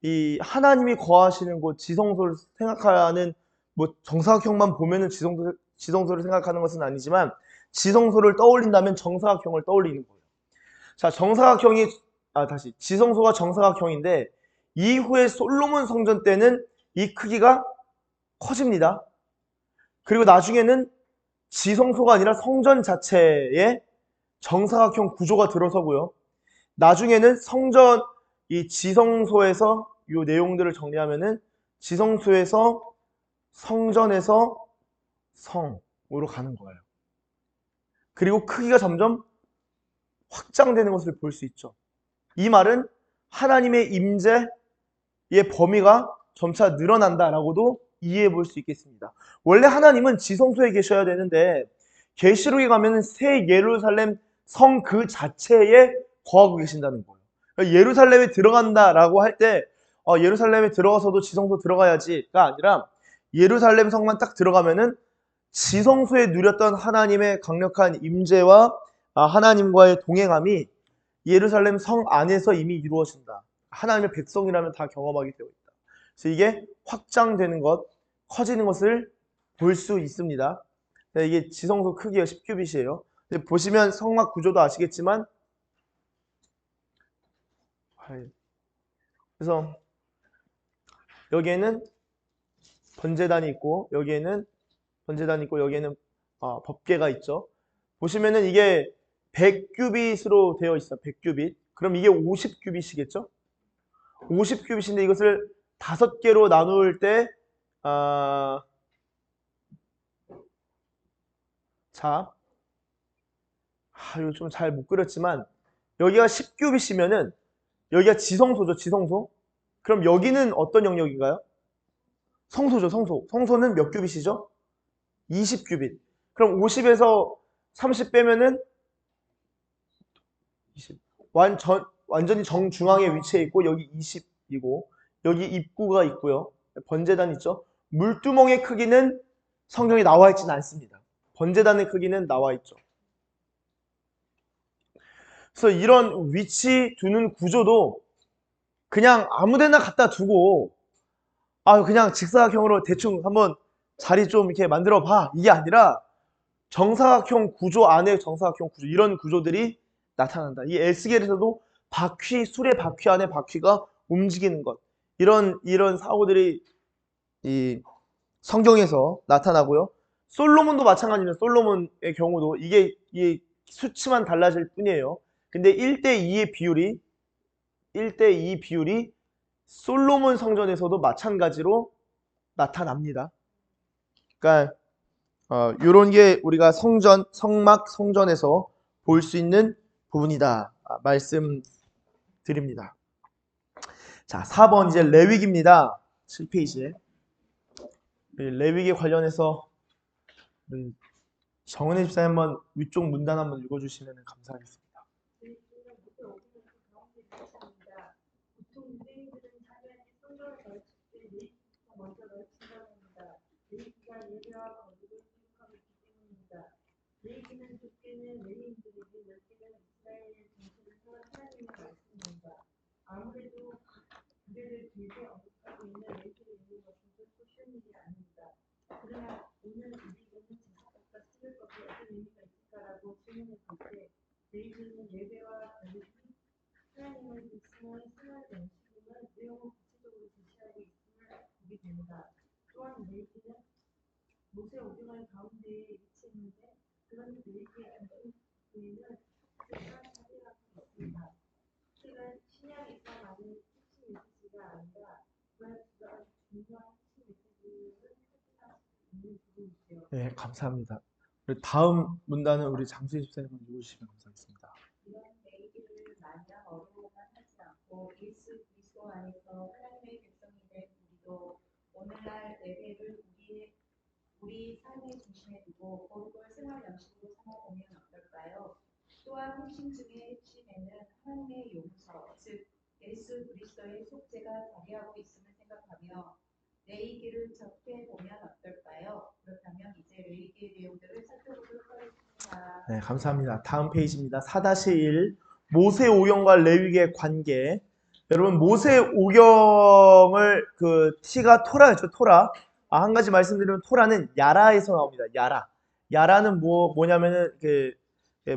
이 하나님이 거하시는 곳 지성소를 생각하는 뭐 정사각형만 보면은 지성소를 생각하는 것은 아니지만 지성소를 떠올린다면 정사각형을 떠올리는 거예요. 자, 지성소가 정사각형인데 이후에 솔로몬 성전 때는 이 크기가 커집니다. 그리고 나중에는 지성소가 아니라 성전 자체에 정사각형 구조가 들어서고요. 나중에는 이 지성소에서 이 내용들을 정리하면은 지성소에서 성전에서 성으로 가는 거예요. 그리고 크기가 점점 확장되는 것을 볼 수 있죠. 이 말은 하나님의 임재의 범위가 점차 늘어난다라고도 이해해 볼 수 있겠습니다. 원래 하나님은 지성소에 계셔야 되는데 계시록에 가면은 새 예루살렘 성 그 자체에 거하고 계신다는 거예요. 그러니까 예루살렘에 들어간다라고 할 때 예루살렘에 들어가서도 지성소 들어가야지가 아니라 예루살렘 성만 딱 들어가면은 지성소에 누렸던 하나님의 강력한 임재와 하나님과의 동행함이 예루살렘 성 안에서 이미 이루어진다. 하나님의 백성이라면 다 경험하게 되어 있다. 그래서 이게 확장되는 것, 커지는 것을 볼 수 있습니다. 네, 이게 지성소 크기가 10규빗이에요. 보시면 성막 구조도 아시겠지만 그래서 여기에는 번제단이 있고 여기에는 법궤가 있죠. 보시면은 이게 100규빗으로 되어 있어요. 100규빗. 그럼 이게 50규빗이겠죠? 50규빗인데 이것을 5개로 나눌 때 이거 좀 잘 못 그렸지만 여기가 10규빗이면은 여기가 지성소죠. 지성소. 그럼 여기는 어떤 영역인가요? 성소죠. 성소. 성소는 몇 규빗이죠? 20규빗. 그럼 50에서 30 빼면은 20. 완전히 정중앙에 위치해 있고 여기 20이고 여기 입구가 있고요. 번제단 있죠. 물두멍의 크기는 성경에 나와 있지는 않습니다. 번제단의 크기는 나와 있죠. 그래서 이런 위치 두는 구조도 그냥 아무데나 갖다 두고 그냥 직사각형으로 대충 한번 자리 좀 이렇게 만들어 봐. 이게 아니라 정사각형 구조 안에 정사각형 구조 이런 구조들이 나타난다. 이 에스겔에서도 수레 바퀴 안에 바퀴가 움직이는 것 이런 사고들이 이 성경에서 나타나고요. 솔로몬도 마찬가지입니다. 솔로몬의 경우도 이게 수치만 달라질 뿐이에요. 근데 1대2의 비율이 솔로몬 성전에서도 마찬가지로 나타납니다. 그러니까 이런 게 우리가 성막 성전에서 볼 수 있는 부분이다. 말씀드립니다. 자, 4번 이제 레위기입니다. 7페이지에. 레위기에 관련해서 정은혜 집사님 한번 위쪽 문단 한번 읽어주시면 감사하겠습니다. 보통 유대인들은 자기한테 성전을 걸칠 때 레위기부터 먼저 걸친다고 합니다. 레위기가 예배와 거룩을 기록하고 있기 때문입니다. 레위기는 족계는 레위인들에게 멸기는 이스라엘의 정체를 통한 하나님의 말씀입니다. 아무래도 그들을 길게 언급하고 있는 레위기를 읽는 것은 결코 쉬운 일이 아닙니다. 그러나 오늘 우리에게는 제사법과 수율법이 어떤 의미가 있을까라고 질문해 볼 때 레위기는 예배와 거룩이 하나님을 믿음을 생활 양식임을 내용을 구체적으로 제시하고 있음을 보게 됩니다. 또한 레위기는 모세 오경을 가운데에 위치했는데 그런 레위기의 안식일에는 속죄가 자비하고 없습니다. 속죄는 신약에서 말하는 핵심 메시지가 아니라 그가 중요한 핵심 메시지를 설득할 수 있는 부분이죠. 네, 감사합니다. 우리 다음 문단은 우리 장수희 집사님 읽으시면 감사하겠습니다. 이런 레위기를 마냥 어려워만 하지 않고 예수 그리스도 안에서 하나님의 백성이 된 우리도 오늘날 예배를 우리 삶의 중심에 두고 거룩을 생활 양식으로 삼아보면 어떨까요? 또한 핵심 중의 핵심에는 하나님의 용서, 즉 예수 그리스도의 속죄가 자리하고 있음을 생각하며 레위기를 접해보면 어떨까요? 그렇다면 이제 레위기의 내용들을 살펴보도록 하겠습니다. 네, 감사합니다. 다음 페이지입니다. 4-1 모세 오경과 레위기의 관계. 여러분 모세 오경을 그 T가 토라였죠. 토라. 한 가지 말씀드리면 토라는 야라에서 나옵니다. 야라. 야라는 뭐냐면은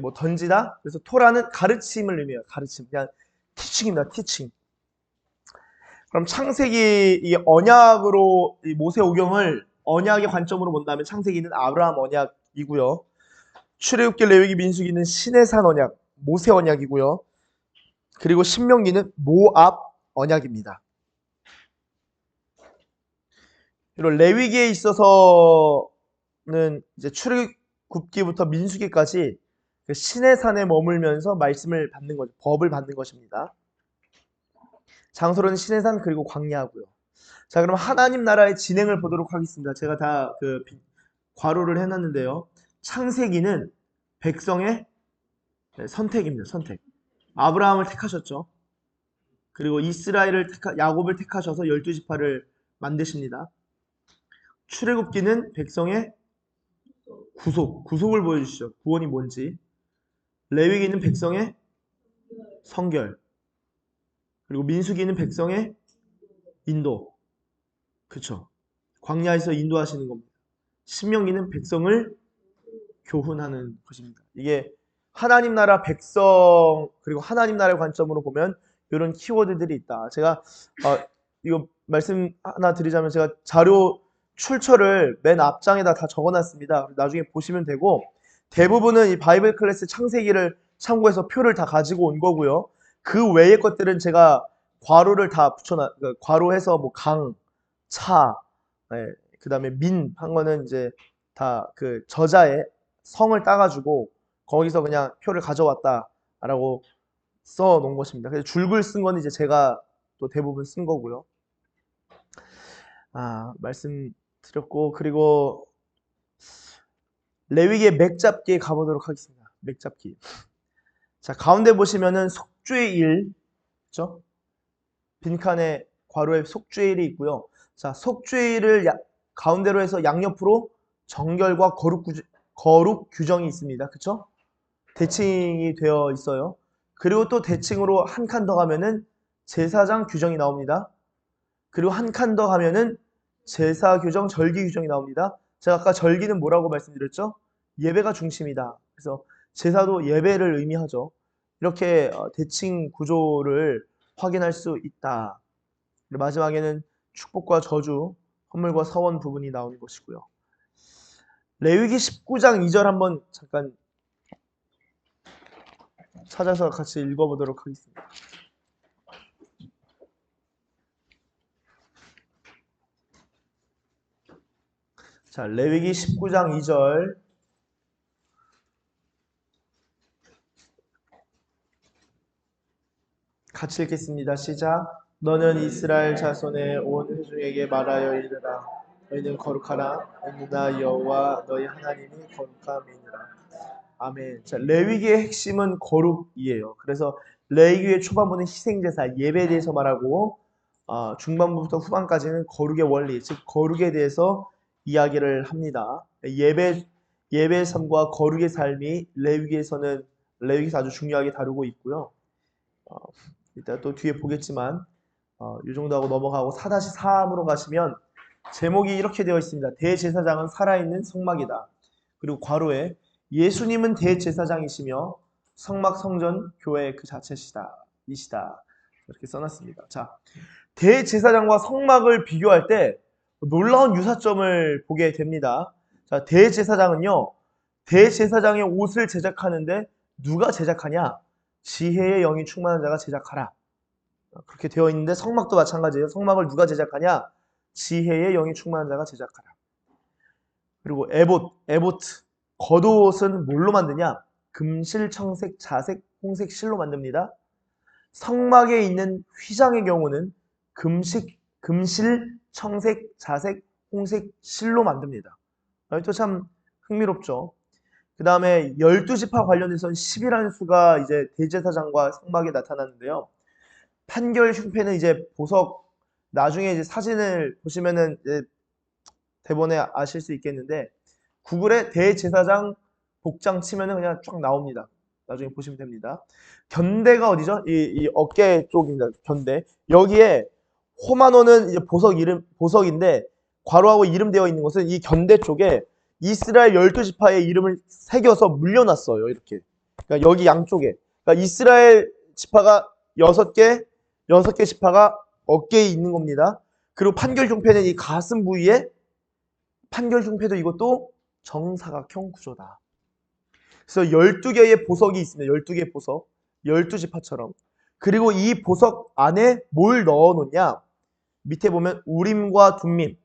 뭐 던지다. 그래서 토라는 가르침을 의미해요. 가르침. 그냥 티칭입니다. 티칭. 그럼 창세기 이 언약으로 이 모세 오경을 언약의 관점으로 본다면 창세기는 아브라함 언약이고요. 출애굽기 레위기 민수기는 시내산 언약, 모세 언약이고요. 그리고 신명기는 모압 언약입니다. 그리고 레위기에 있어서는 이제 출애굽기부터 민수기까지 그 시내산에 머물면서 말씀을 받는 것, 법을 받는 것입니다. 장소로는 시내산 그리고 광야고요. 자, 그럼 하나님 나라의 진행을 보도록 하겠습니다. 제가 다 괄호를 해놨는데요. 창세기는 백성의 선택입니다. 선택. 아브라함을 택하셨죠. 그리고 야곱을 택하셔서 12지파를 만드십니다. 출애굽기는 백성의 구속을 보여주시죠. 구원이 뭔지. 레위기는 백성의 성결. 그리고 민수기는 백성의 인도. 그쵸. 광야에서 인도하시는 겁니다. 신명기는 백성을 교훈하는 것입니다. 이게 하나님 나라 백성 그리고 하나님 나라의 관점으로 보면 이런 키워드들이 있다. 제가 이거 말씀 하나 드리자면 제가 자료 출처를 맨 앞장에다 다 적어놨습니다. 나중에 보시면 되고 대부분은 이 바이블 클래스 창세기를 참고해서 표를 다 가지고 온 거고요. 그 외의 것들은 제가 괄호를 다 괄호해서 뭐 강, 차, 그 다음에 민 한 거는 이제 다 그 저자의 성을 따가지고 거기서 그냥 표를 가져왔다라고 써 놓은 것입니다. 그래서 줄글 쓴 건 이제 제가 또 대부분 쓴 거고요. 말씀드렸고 그리고 레위기의 맥잡기에 가보도록 하겠습니다. 맥잡기. 자, 가운데 보시면은 속죄일, 그렇죠? 빈칸에 괄호에 속죄일이 있고요. 자, 속죄일을 가운데로 해서 양옆으로 정결과 거룩 규정이 있습니다. 그렇죠? 대칭이 되어 있어요. 그리고 또 대칭으로 한 칸 더 가면은 제사장 규정이 나옵니다. 그리고 한 칸 더 가면은 제사 규정, 절기 규정이 나옵니다. 제가 아까 절기는 뭐라고 말씀드렸죠? 예배가 중심이다. 그래서 제사도 예배를 의미하죠. 이렇게 대칭 구조를 확인할 수 있다. 그리고 마지막에는 축복과 저주, 헌물과 서원 부분이 나오는 것이고요. 레위기 19장 2절 한번 잠깐 찾아서 같이 읽어보도록 하겠습니다. 자, 레위기 19장 2절 같이 읽겠습니다. 시작. 너는 이스라엘 자손의 온 회중에게 말하여 이르라. 너희는 거룩하라. 나 여호와 너희 하나님이 거룩함이니라. 아멘. 자, 레위기의 핵심은 거룩이에요. 그래서 레위기의 초반부는 희생제사, 예배에 대해서 말하고 중반부부터 후반까지는 거룩의 원리, 즉 거룩에 대해서 이야기를 합니다. 예배의 삶과 거룩의 삶이 레위기에서 아주 중요하게 다루고 있고요. 이따 또 뒤에 보겠지만 이 정도 하고 넘어가고 4-3으로 가시면 제목이 이렇게 되어 있습니다. 대제사장은 살아있는 성막이다. 그리고 괄호에 예수님은 대제사장이시며 성막 성전 교회 그 자체시다. 이렇게 써놨습니다. 자, 대제사장과 성막을 비교할 때 놀라운 유사점을 보게 됩니다. 자, 대제사장은요. 대제사장의 옷을 제작하는데 누가 제작하냐? 지혜의 영이 충만한 자가 제작하라. 그렇게 되어 있는데 성막도 마찬가지예요. 성막을 누가 제작하냐? 지혜의 영이 충만한 자가 제작하라. 그리고 에보트. 겉옷은 뭘로 만드냐? 금실, 청색, 자색, 홍색, 실로 만듭니다. 성막에 있는 휘장의 경우는 금실, 청색, 자색, 홍색, 실로 만듭니다. 또 참 흥미롭죠. 그 다음에 12지파 관련해서는 10이라는 수가 이제 대제사장과 성막에 나타나는데요. 판결 흉패는 이제 보석, 나중에 이제 사진을 보시면은 이제 대본에 아실 수 있겠는데, 구글에 대제사장 복장 치면은 그냥 쫙 나옵니다. 나중에 보시면 됩니다. 견대가 어디죠? 이 어깨 쪽입니다. 견대. 여기에 호마노는 이제 보석인데, 괄호하고 이름 되어 있는 것은 이 견대 쪽에 이스라엘 12지파의 이름을 새겨서 물려놨어요. 이렇게. 그러니까 여기 양쪽에. 그러니까 이스라엘 지파가 6개 지파가 어깨에 있는 겁니다. 그리고 판결 흉패는 이 가슴 부위에 판결 흉패도 이것도 정사각형 구조다. 그래서 12개의 보석이 있습니다. 12개의 보석. 12지파처럼. 그리고 이 보석 안에 뭘 넣어 놓냐? 밑에 보면 우림과 둠밈.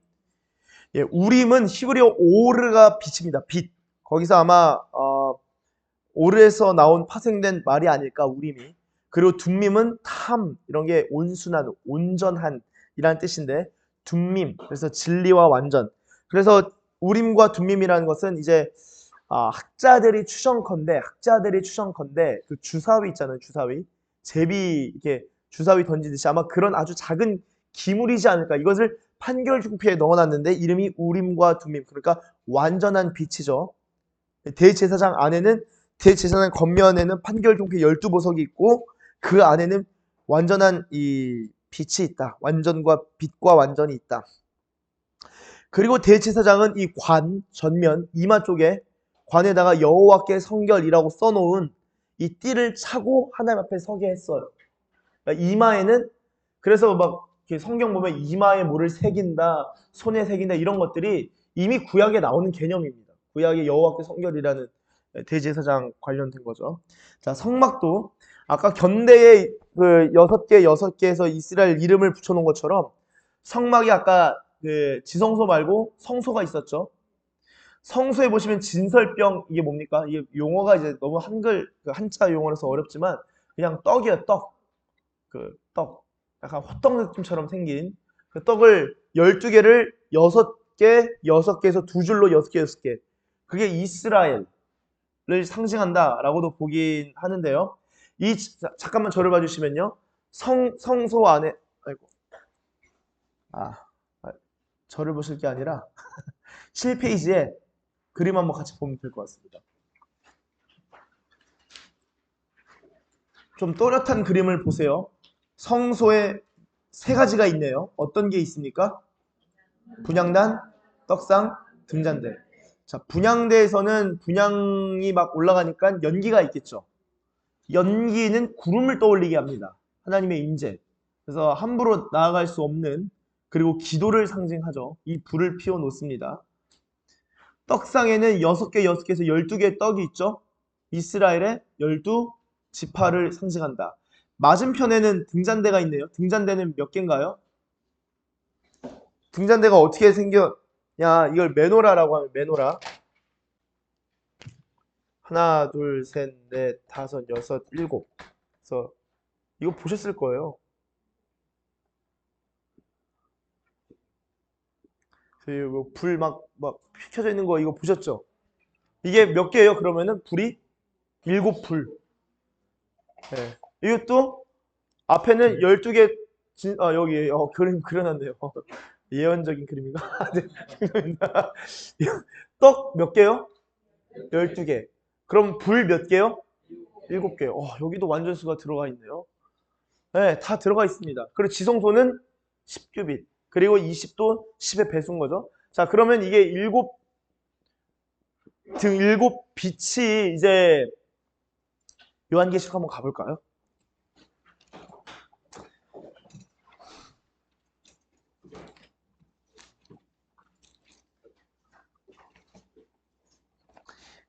예, 우림은 히브리어 오르가 빛입니다. 빛. 거기서 아마 오르에서 나온 파생된 말이 아닐까, 우림이. 그리고 둠밈은 탐, 이런 게 온순한, 온전한 이라는 뜻인데, 둠밈, 그래서 진리와 완전. 그래서 우림과 둠밈이라는 것은 이제 학자들이 추정컨대 그 주사위 있잖아요. 주사위. 제비 이렇게 주사위 던지듯이 아마 그런 아주 작은 기물이지 않을까. 이것을 판결 흉패에 넣어놨는데 이름이 우림과 둠밈. 그러니까 완전한 빛이죠. 대제사장 안에는 대제사장 겉면에는 판결 흉패 12보석이 있고 그 안에는 완전한 이 빛이 있다. 완전과 빛과 완전이 있다. 그리고 대제사장은 이 관 전면 이마 쪽에 관에다가 여호와께 성결이라고 써놓은 이 띠를 차고 하나님 앞에 서게 했어요. 그러니까 이마에는 그래서 막 이렇게 성경 보면 이마에 뭐를 새긴다, 손에 새긴다 이런 것들이 이미 구약에 나오는 개념입니다. 구약의 여호와께 성결이라는 대제사장 관련된 거죠. 자, 성막도 아까 견대에 그 6개에서 이스라엘 이름을 붙여놓은 것처럼 성막이 아까 그 지성소 말고 성소가 있었죠. 성소에 보시면 진설병 이게 뭡니까? 이게 용어가 이제 너무 그 한자 용어라서 어렵지만 그냥 떡이에요, 떡. 그 떡. 약간 호떡 느낌처럼 생긴 그 떡을 12개를 6개에서 두 줄로 6개. 그게 이스라엘을 상징한다라고도 보긴 하는데요. 잠깐만 저를 봐주시면요. 성소 안에 저를 보실 게 아니라 7페이지에 그림 한번 같이 보면 될 것 같습니다. 좀 또렷한 그림을 보세요. 성소에 3가지가 있네요. 어떤 게 있습니까? 분향단, 떡상, 등잔대. 자, 분향대에서는 분향이 막 올라가니까 연기가 있겠죠. 연기는 구름을 떠올리게 합니다. 하나님의 임재. 그래서 함부로 나아갈 수 없는 그리고 기도를 상징하죠. 이 불을 피워 놓습니다. 떡상에는 6개에서 12개의 떡이 있죠. 이스라엘의 12지파를 상징한다. 맞은편에는 등잔대가 있네요. 등잔대는 몇 개인가요? 등잔대가 어떻게 생겼냐? 이걸 메노라라고 하면 메노라. 하나, 둘, 셋, 넷, 다섯, 여섯, 일곱. 그래서 이거 보셨을 거예요. 불 막 켜져 있는 거 이거 보셨죠? 이게 몇 개예요? 그러면은 불이 7불. 네. 이것도 앞에는 12개 여기 그림 그려놨네요. 예언적인 그림인가? 네, 죄송합니다. 떡 몇 개요? 12개. 그럼 불 몇 개요? 7개. 여기도 완전수가 들어가 있네요. 네, 다 들어가 있습니다. 그리고 지성소는 10규빗. 그리고 20도 10의 배수인 거죠. 자, 그러면 이게 7빛이 이제 요한계시록 한번 가볼까요?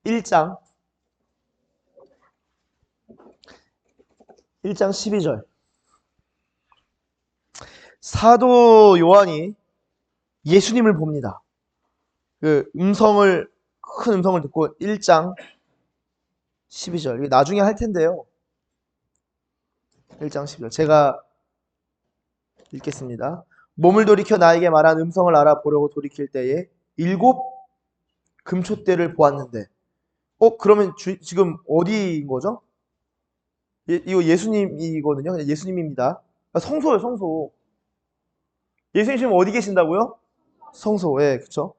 1장 12절. 사도 요한이 예수님을 봅니다. 그 큰 음성을 듣고 1장 12절. 이게 나중에 할 텐데요. 1장 12절. 제가 읽겠습니다. 몸을 돌이켜 나에게 말한 음성을 알아보려고 돌이킬 때에 7 금촛대를 보았는데, 그러면 지금 어디인 거죠? 이거 예수님이거든요. 그냥 예수님입니다. 성소예요, 성소. 예수님 지금 어디 계신다고요? 성소. 예, 그쵸?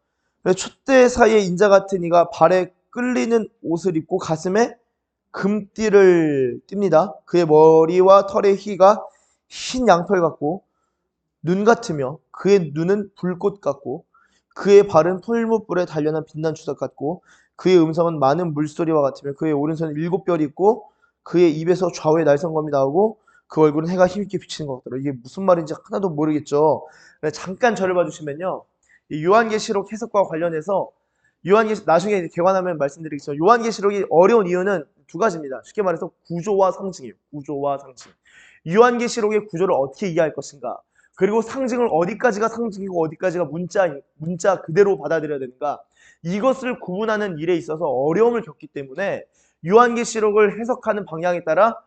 촛대 사이에 인자 같은 이가 발에 끌리는 옷을 입고 가슴에 금띠를 띱니다. 그의 머리와 털의 희가 흰 양털 같고 눈 같으며 그의 눈은 불꽃 같고 그의 발은 풀무불에 단련한 빛난 주석 같고 그의 음성은 많은 물소리와 같으며 그의 오른손에 7 별이 있고 그의 입에서 좌우에 날성검이 나오고 그 얼굴은 해가 힘있게 비치는 것 같더라. 이게 무슨 말인지 하나도 모르겠죠. 잠깐 저를 봐주시면요. 이 요한계시록 해석과 관련해서 나중에 개관하면 말씀드리겠지만 요한계시록이 어려운 이유는 2가지입니다. 쉽게 말해서 구조와 상징이에요. 구조와 상징. 요한계시록의 구조를 어떻게 이해할 것인가, 그리고 상징을 어디까지가 상징이고 어디까지가 문자 그대로 받아들여야 되는가, 이것을 구분하는 일에 있어서 어려움을 겪기 때문에 요한계시록을 해석하는 방향에 따라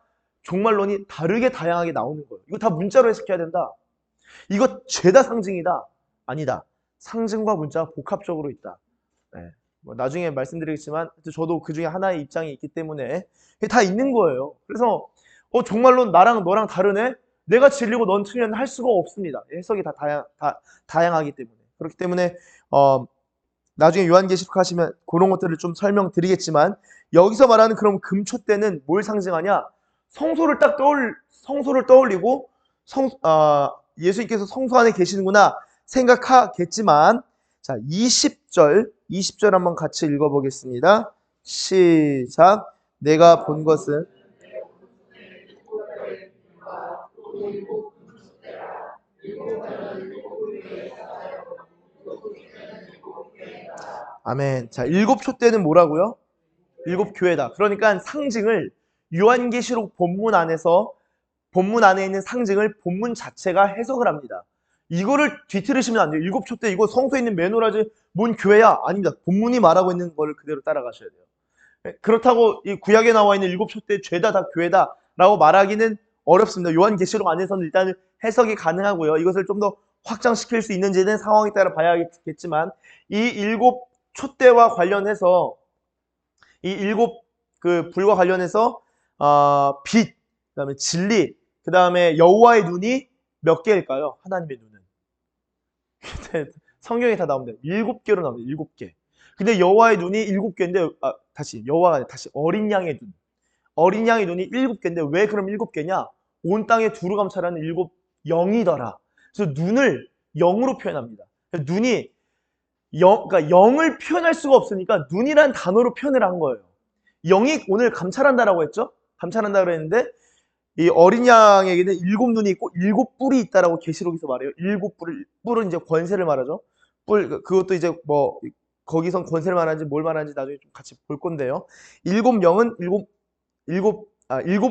종말론이 다르게 다양하게 나오는 거예요. 이거 다 문자로 해석해야 된다. 이거 죄다 상징이다. 아니다. 상징과 문자가 복합적으로 있다. 네. 나중에 말씀드리겠지만 저도 그 중에 하나의 입장이 있기 때문에 다 있는 거예요. 그래서 정말로 나랑 너랑 다르네? 내가 진리고 넌 틀리면 할 수가 없습니다. 해석이 다 다양하기 때문에. 그렇기 때문에 나중에 요한계시록 하시면 그런 것들을 좀 설명드리겠지만, 여기서 말하는 그럼 금촛대는 뭘 상징하냐? 성소를 떠올리고 예수님께서 성소 안에 계시는구나 생각하겠지만, 자, 20절 한번 같이 읽어보겠습니다. 시작. 내가 본 것은 아멘. 자, 7촛대는 뭐라고요? 7교회다. 그러니까 상징을 요한계시록 본문 안에 있는 상징을 본문 자체가 해석을 합니다. 이거를 뒤틀으시면 안 돼요. 7촛대 이거 성소에 있는 메노라지 뭔 교회야? 아닙니다. 본문이 말하고 있는 거를 그대로 따라가셔야 돼요. 그렇다고 이 구약에 나와 있는 7촛대 죄다 다 교회다 라고 말하기는 어렵습니다. 요한계시록 안에서는 일단 해석이 가능하고요. 이것을 좀 더 확장시킬 수 있는지는 상황에 따라 봐야겠지만, 이 7촛대와 관련해서 이 7 불과 관련해서 빛, 그다음에 진리, 그다음에 여호와의 눈이 몇 개일까요? 하나님의 눈은 성경에 다 나옵니다. 7개로 나옵니다. 7개. 근데 여호와의 눈이 7개인데 다시 어린 양의 눈. 어린 양의 눈이 7개인데 왜 그럼 7개냐? 온 땅에 두루 감찰하는 7 영이더라. 그래서 눈을 영으로 표현합니다. 눈이 그러니까 영을 표현할 수가 없으니까 눈이란 단어로 표현을 한 거예요. 영이 오늘 감찰한다라고 했죠? 감찰한다 그랬는데 이 어린 양에게는 7 눈이 있고 7 뿔이 있다라고 계시록에서 말해요. 7 뿔은 이제 권세를 말하죠. 그것도 이제 거기선 권세를 말하는지 뭘 말하는지 나중에 좀 같이 볼 건데요. 7 영은 7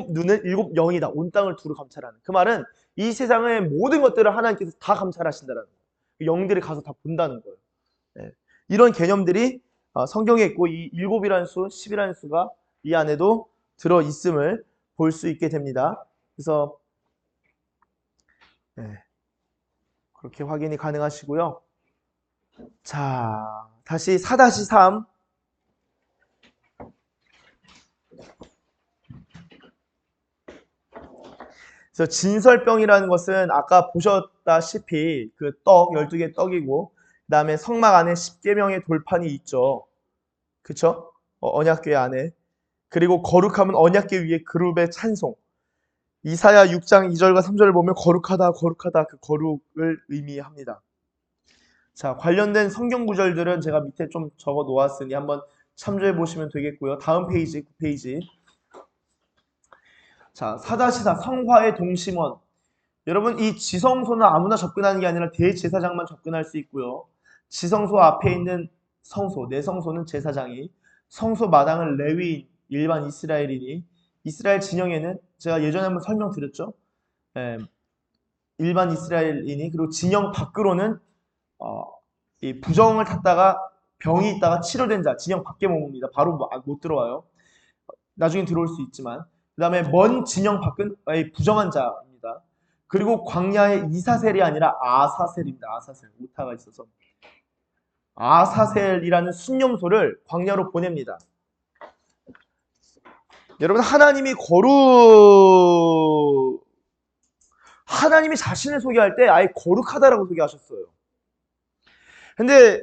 눈은 7 영이다. 온 땅을 두루 감찰하는. 그 말은 이 세상의 모든 것들을 하나님께서 다 감찰하신다는 거예요. 영들이 가서 다 본다는 거예요. 네. 이런 개념들이 성경에 있고 이 7이라는 수, 10이라는 수가 이 안에도 들어 있음을 볼 수 있게 됩니다. 그래서 그렇게 확인이 가능하시고요. 자, 다시 4-3. 그래서 진설병이라는 것은 아까 보셨다시피 그 12개의 떡이고, 그 다음에 성막 안에 10계명의 돌판이 있죠. 그쵸? 언약궤 안에. 그리고 거룩함은 언약궤 위에 그룹의 찬송. 이사야 6장 2절과 3절을 보면 거룩하다, 거룩하다 그 거룩을 의미합니다. 자, 관련된 성경 구절들은 제가 밑에 좀 적어 놓았으니 한번 참조해 보시면 되겠고요. 다음 페이지, 9페이지. 자, 4-4 성화의 동심원. 여러분, 이 지성소는 아무나 접근하는 게 아니라 대제사장만 접근할 수 있고요. 지성소 앞에 있는 성소, 내성소는 제사장이, 성소 마당을 레위인, 일반 이스라엘인이, 이스라엘 진영에는 제가 예전에 한번 설명드렸죠. 예, 일반 이스라엘인이, 그리고 진영 밖으로는 이 부정을 탔다가 병이 있다가 치료된 자, 진영 밖에 머뭅니다. 바로 못 들어와요. 나중에 들어올 수 있지만. 그 다음에 먼 진영 밖은 부정한 자입니다. 그리고 광야의 이사셀이 아니라 아사셀입니다. 아사셀, 오타가 있어서. 아사셀이라는 순념소를 광야로 보냅니다. 여러분, 하나님이 자신을 소개할 때 아예 거룩하다라고 소개하셨어요. 근데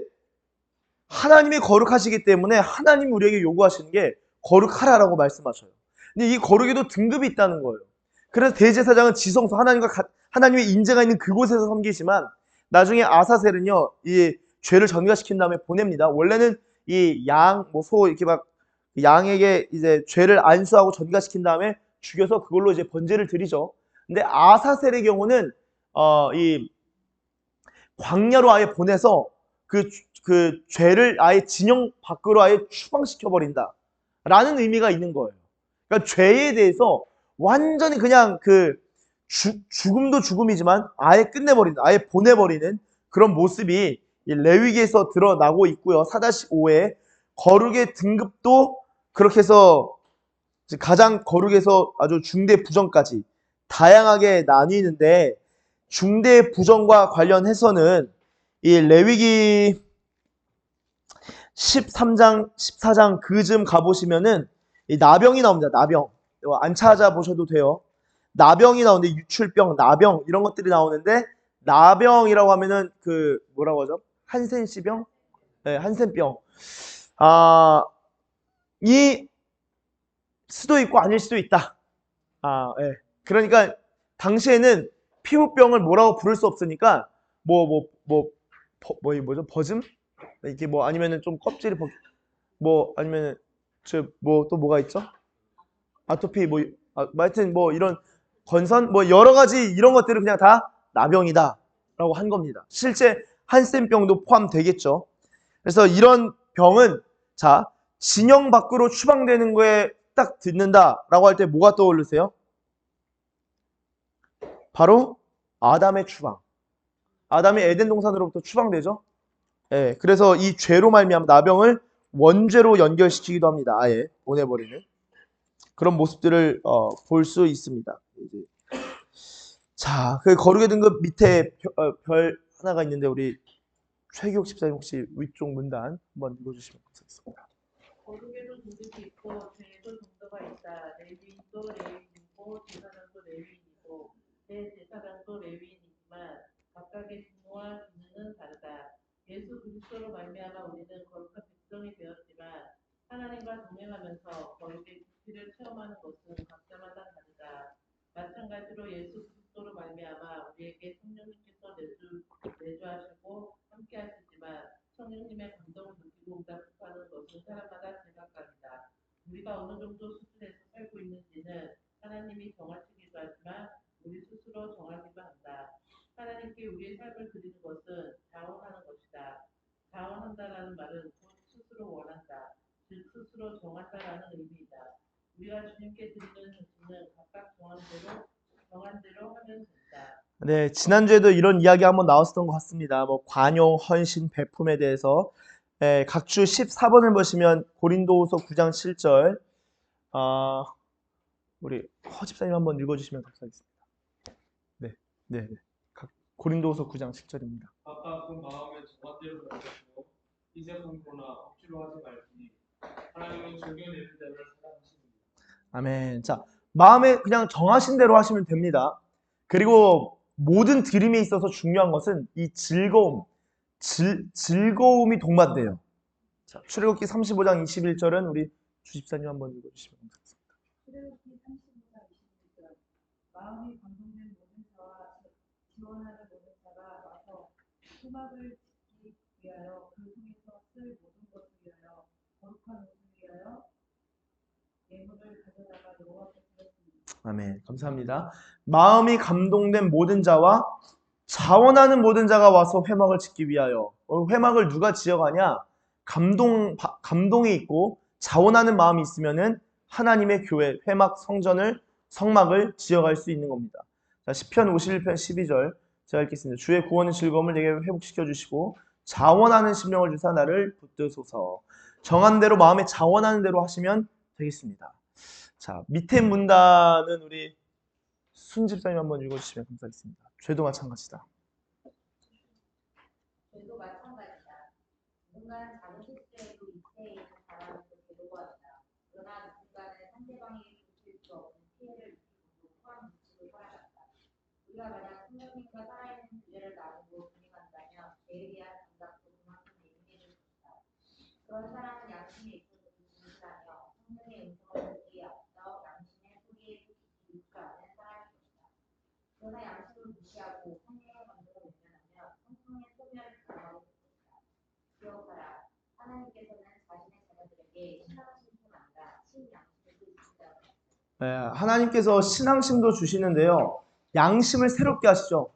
하나님이 거룩하시기 때문에 하나님이 우리에게 요구하시는 게 거룩하라라고 말씀하셔요. 근데 이 거룩에도 등급이 있다는 거예요. 그래서 대제사장은 지성소, 하나님의 인재가 있는 그곳에서 섬기지만 나중에 아사셀은요, 이 죄를 전가시킨 다음에 보냅니다. 원래는 이 양, 소 이렇게 막 양에게 이제 죄를 안수하고 전가시킨 다음에 죽여서 그걸로 이제 번제를 드리죠. 근데 아사셀의 경우는 이 광야로 아예 보내서 그 죄를 아예 진영 밖으로 아예 추방시켜 버린다 라는 의미가 있는 거예요. 그러니까 죄에 대해서 완전히 그냥 죽음도 죽음이지만 아예 끝내버린다, 아예 보내버리는 그런 모습이 이 레위기에서 드러나고 있고요. 4-5에 거룩의 등급도 그렇게 해서 가장 거룩에서 아주 중대 부정까지 다양하게 나뉘는데, 중대 부정과 관련해서는 이 레위기 13장, 14장 그쯤 가보시면은 이 나병이 나옵니다. 나병. 안 찾아보셔도 돼요. 나병이 나오는데 유출병, 나병 이런 것들이 나오는데, 나병이라고 하면은 뭐라고 하죠? 한센시병? 네, 한센병. 이 수도 있고 아닐 수도 있다. 예. 그러니까 당시에는 피부병을 뭐라고 부를 수 없으니까 뭐죠? 버즘? 이게 아니면은 좀 껍질이 아니면은 또 뭐가 있죠? 아토피 하여튼 이런 건선 여러 가지 이런 것들을 그냥 다 나병이다라고 한 겁니다. 실제 한센병도 포함되겠죠. 그래서 이런 병은 진영 밖으로 추방되는 거에 딱 듣는다라고 할 때 뭐가 떠오르세요? 바로 아담의 추방. 아담이 에덴 동산으로부터 추방되죠. 예, 그래서 이 죄로 말미암아 나병을 원죄로 연결시키기도 합니다. 아예 보내버리는 그런 모습들을 볼 수 있습니다. 자, 그 거룩의 등급 밑에 별 하나가 있는데 우리 최기옥 집사님 혹시 위쪽 문단 한번 읽어주시면 감사하겠습니다. 거룩에도 등급이 있고 죄에도 정도가 있다. 레위인도 레위인이고 제사장도 레위인이고 대제사장도 레위인이지만 각각의 직무와 기능은 다르다. 예수 그리스도로 말미암아 우리는 거룩한 백성이 되었지만 하나님과 동행하면서 거룩의 깊이를 체험하는 것은 각자마다 다르다. 마찬가지로 예수 그리스도로 말미암아 우리에게 성령님께서 내주하시고 함께 하시지만 성령님의 감동을 느끼고 응답하는 것은 사람마다 제각각이다. 우리가 어느 정도 수준에서 살고 있는지는 하나님이 정하시기도 하지만 우리 스스로 정하기도 한다. 하나님께 우리의 삶을 드리는 것은 자원하는 것이다. 자원한다라는 말은 곧 스스로 원한다. 즉 스스로 정한다라는 의미이다. 우리가 주님께 드리는 헌신은 각각 정한 대로 하면 된다. 네, 지난주에도 이런 이야기 한번 나왔었던 것 같습니다. 관용, 헌신, 베품에 대해서. 각주 14번을 보시면 고린도후서 9장 7절. 우리 허 집사님 한번 읽어주시면 감사하겠습니다. 네. 고린도후서 9장 7절입니다. 각각 그 마음의 정한대로 하시고 이제품거나 억지로 하지 말지니 하나님은 즐겨내는 자를 사랑하십니다. 아멘. 자, 마음에 그냥 정하신 대로 하시면 됩니다. 그리고 모든 드림에 있어서 중요한 것은 이 즐거움이 동반돼요. 자, 출애굽기 35장 21절은 우리 주집사님 한번 읽어주시면 감사하겠습니다. 출애굽기 35장 21절. 마음이 감동된 모든 자와 지원하는 모든 자가 와서 수박을 짓기 위하여 그 중에서 쓸 모든 것을 위하여 거룩한 옷을 위하여 예물을 가져다가 여호와 앞에 드렸습니다. 아멘. 감사합니다. 마음이 감동된 모든 자와 자원하는 모든 자가 와서 회막을 짓기 위하여. 회막을 누가 지어가냐? 감동이 있고 자원하는 마음이 있으면은 하나님의 교회, 회막, 성막을 지어갈 수 있는 겁니다. 자, 시편 51편 12절 제가 읽겠습니다. 주의 구원의 즐거움을 내게 회복시켜 주시고 자원하는 심령을 주사 나를 붙드소서. 정한 대로 마음에 자원하는 대로 하시면 되겠습니다. 자, 밑에 문단은 우리 순 집사님 한번 읽어주시면 감사하겠습니다. 죄도 마찬가지다. 죄도 마찬가지다. 누군가는 작은 실수에도 이때에 있는 사람을 괴로워 한다. 그러나 누군가는 상대방에게 줄 수 없는 피해를 입히고 또한 미치고 살아간다. 우리가 만약 성령님과 살아있는 교제를 나누고 진행한다면 죄에 대한 감각도 그만큼 예민해질 것이다. 그런 사람은 양심에 있어서도 진실하며 성령의 음성을 듣기에 앞서 양심의 소리에 듣기 않는 사람일 것이다. 그러나 양심을 무시하고 성령의 감정을 외면하면 성령의 소멸을 당하게 될 것이다. 기억하라. 하나님께서는 자신의 자녀들에게 신앙심도 난다. 신양심을 주신다고 했다. 네, 하나님께서 신앙심도 주시는데요. 양심을 새롭게 하시죠.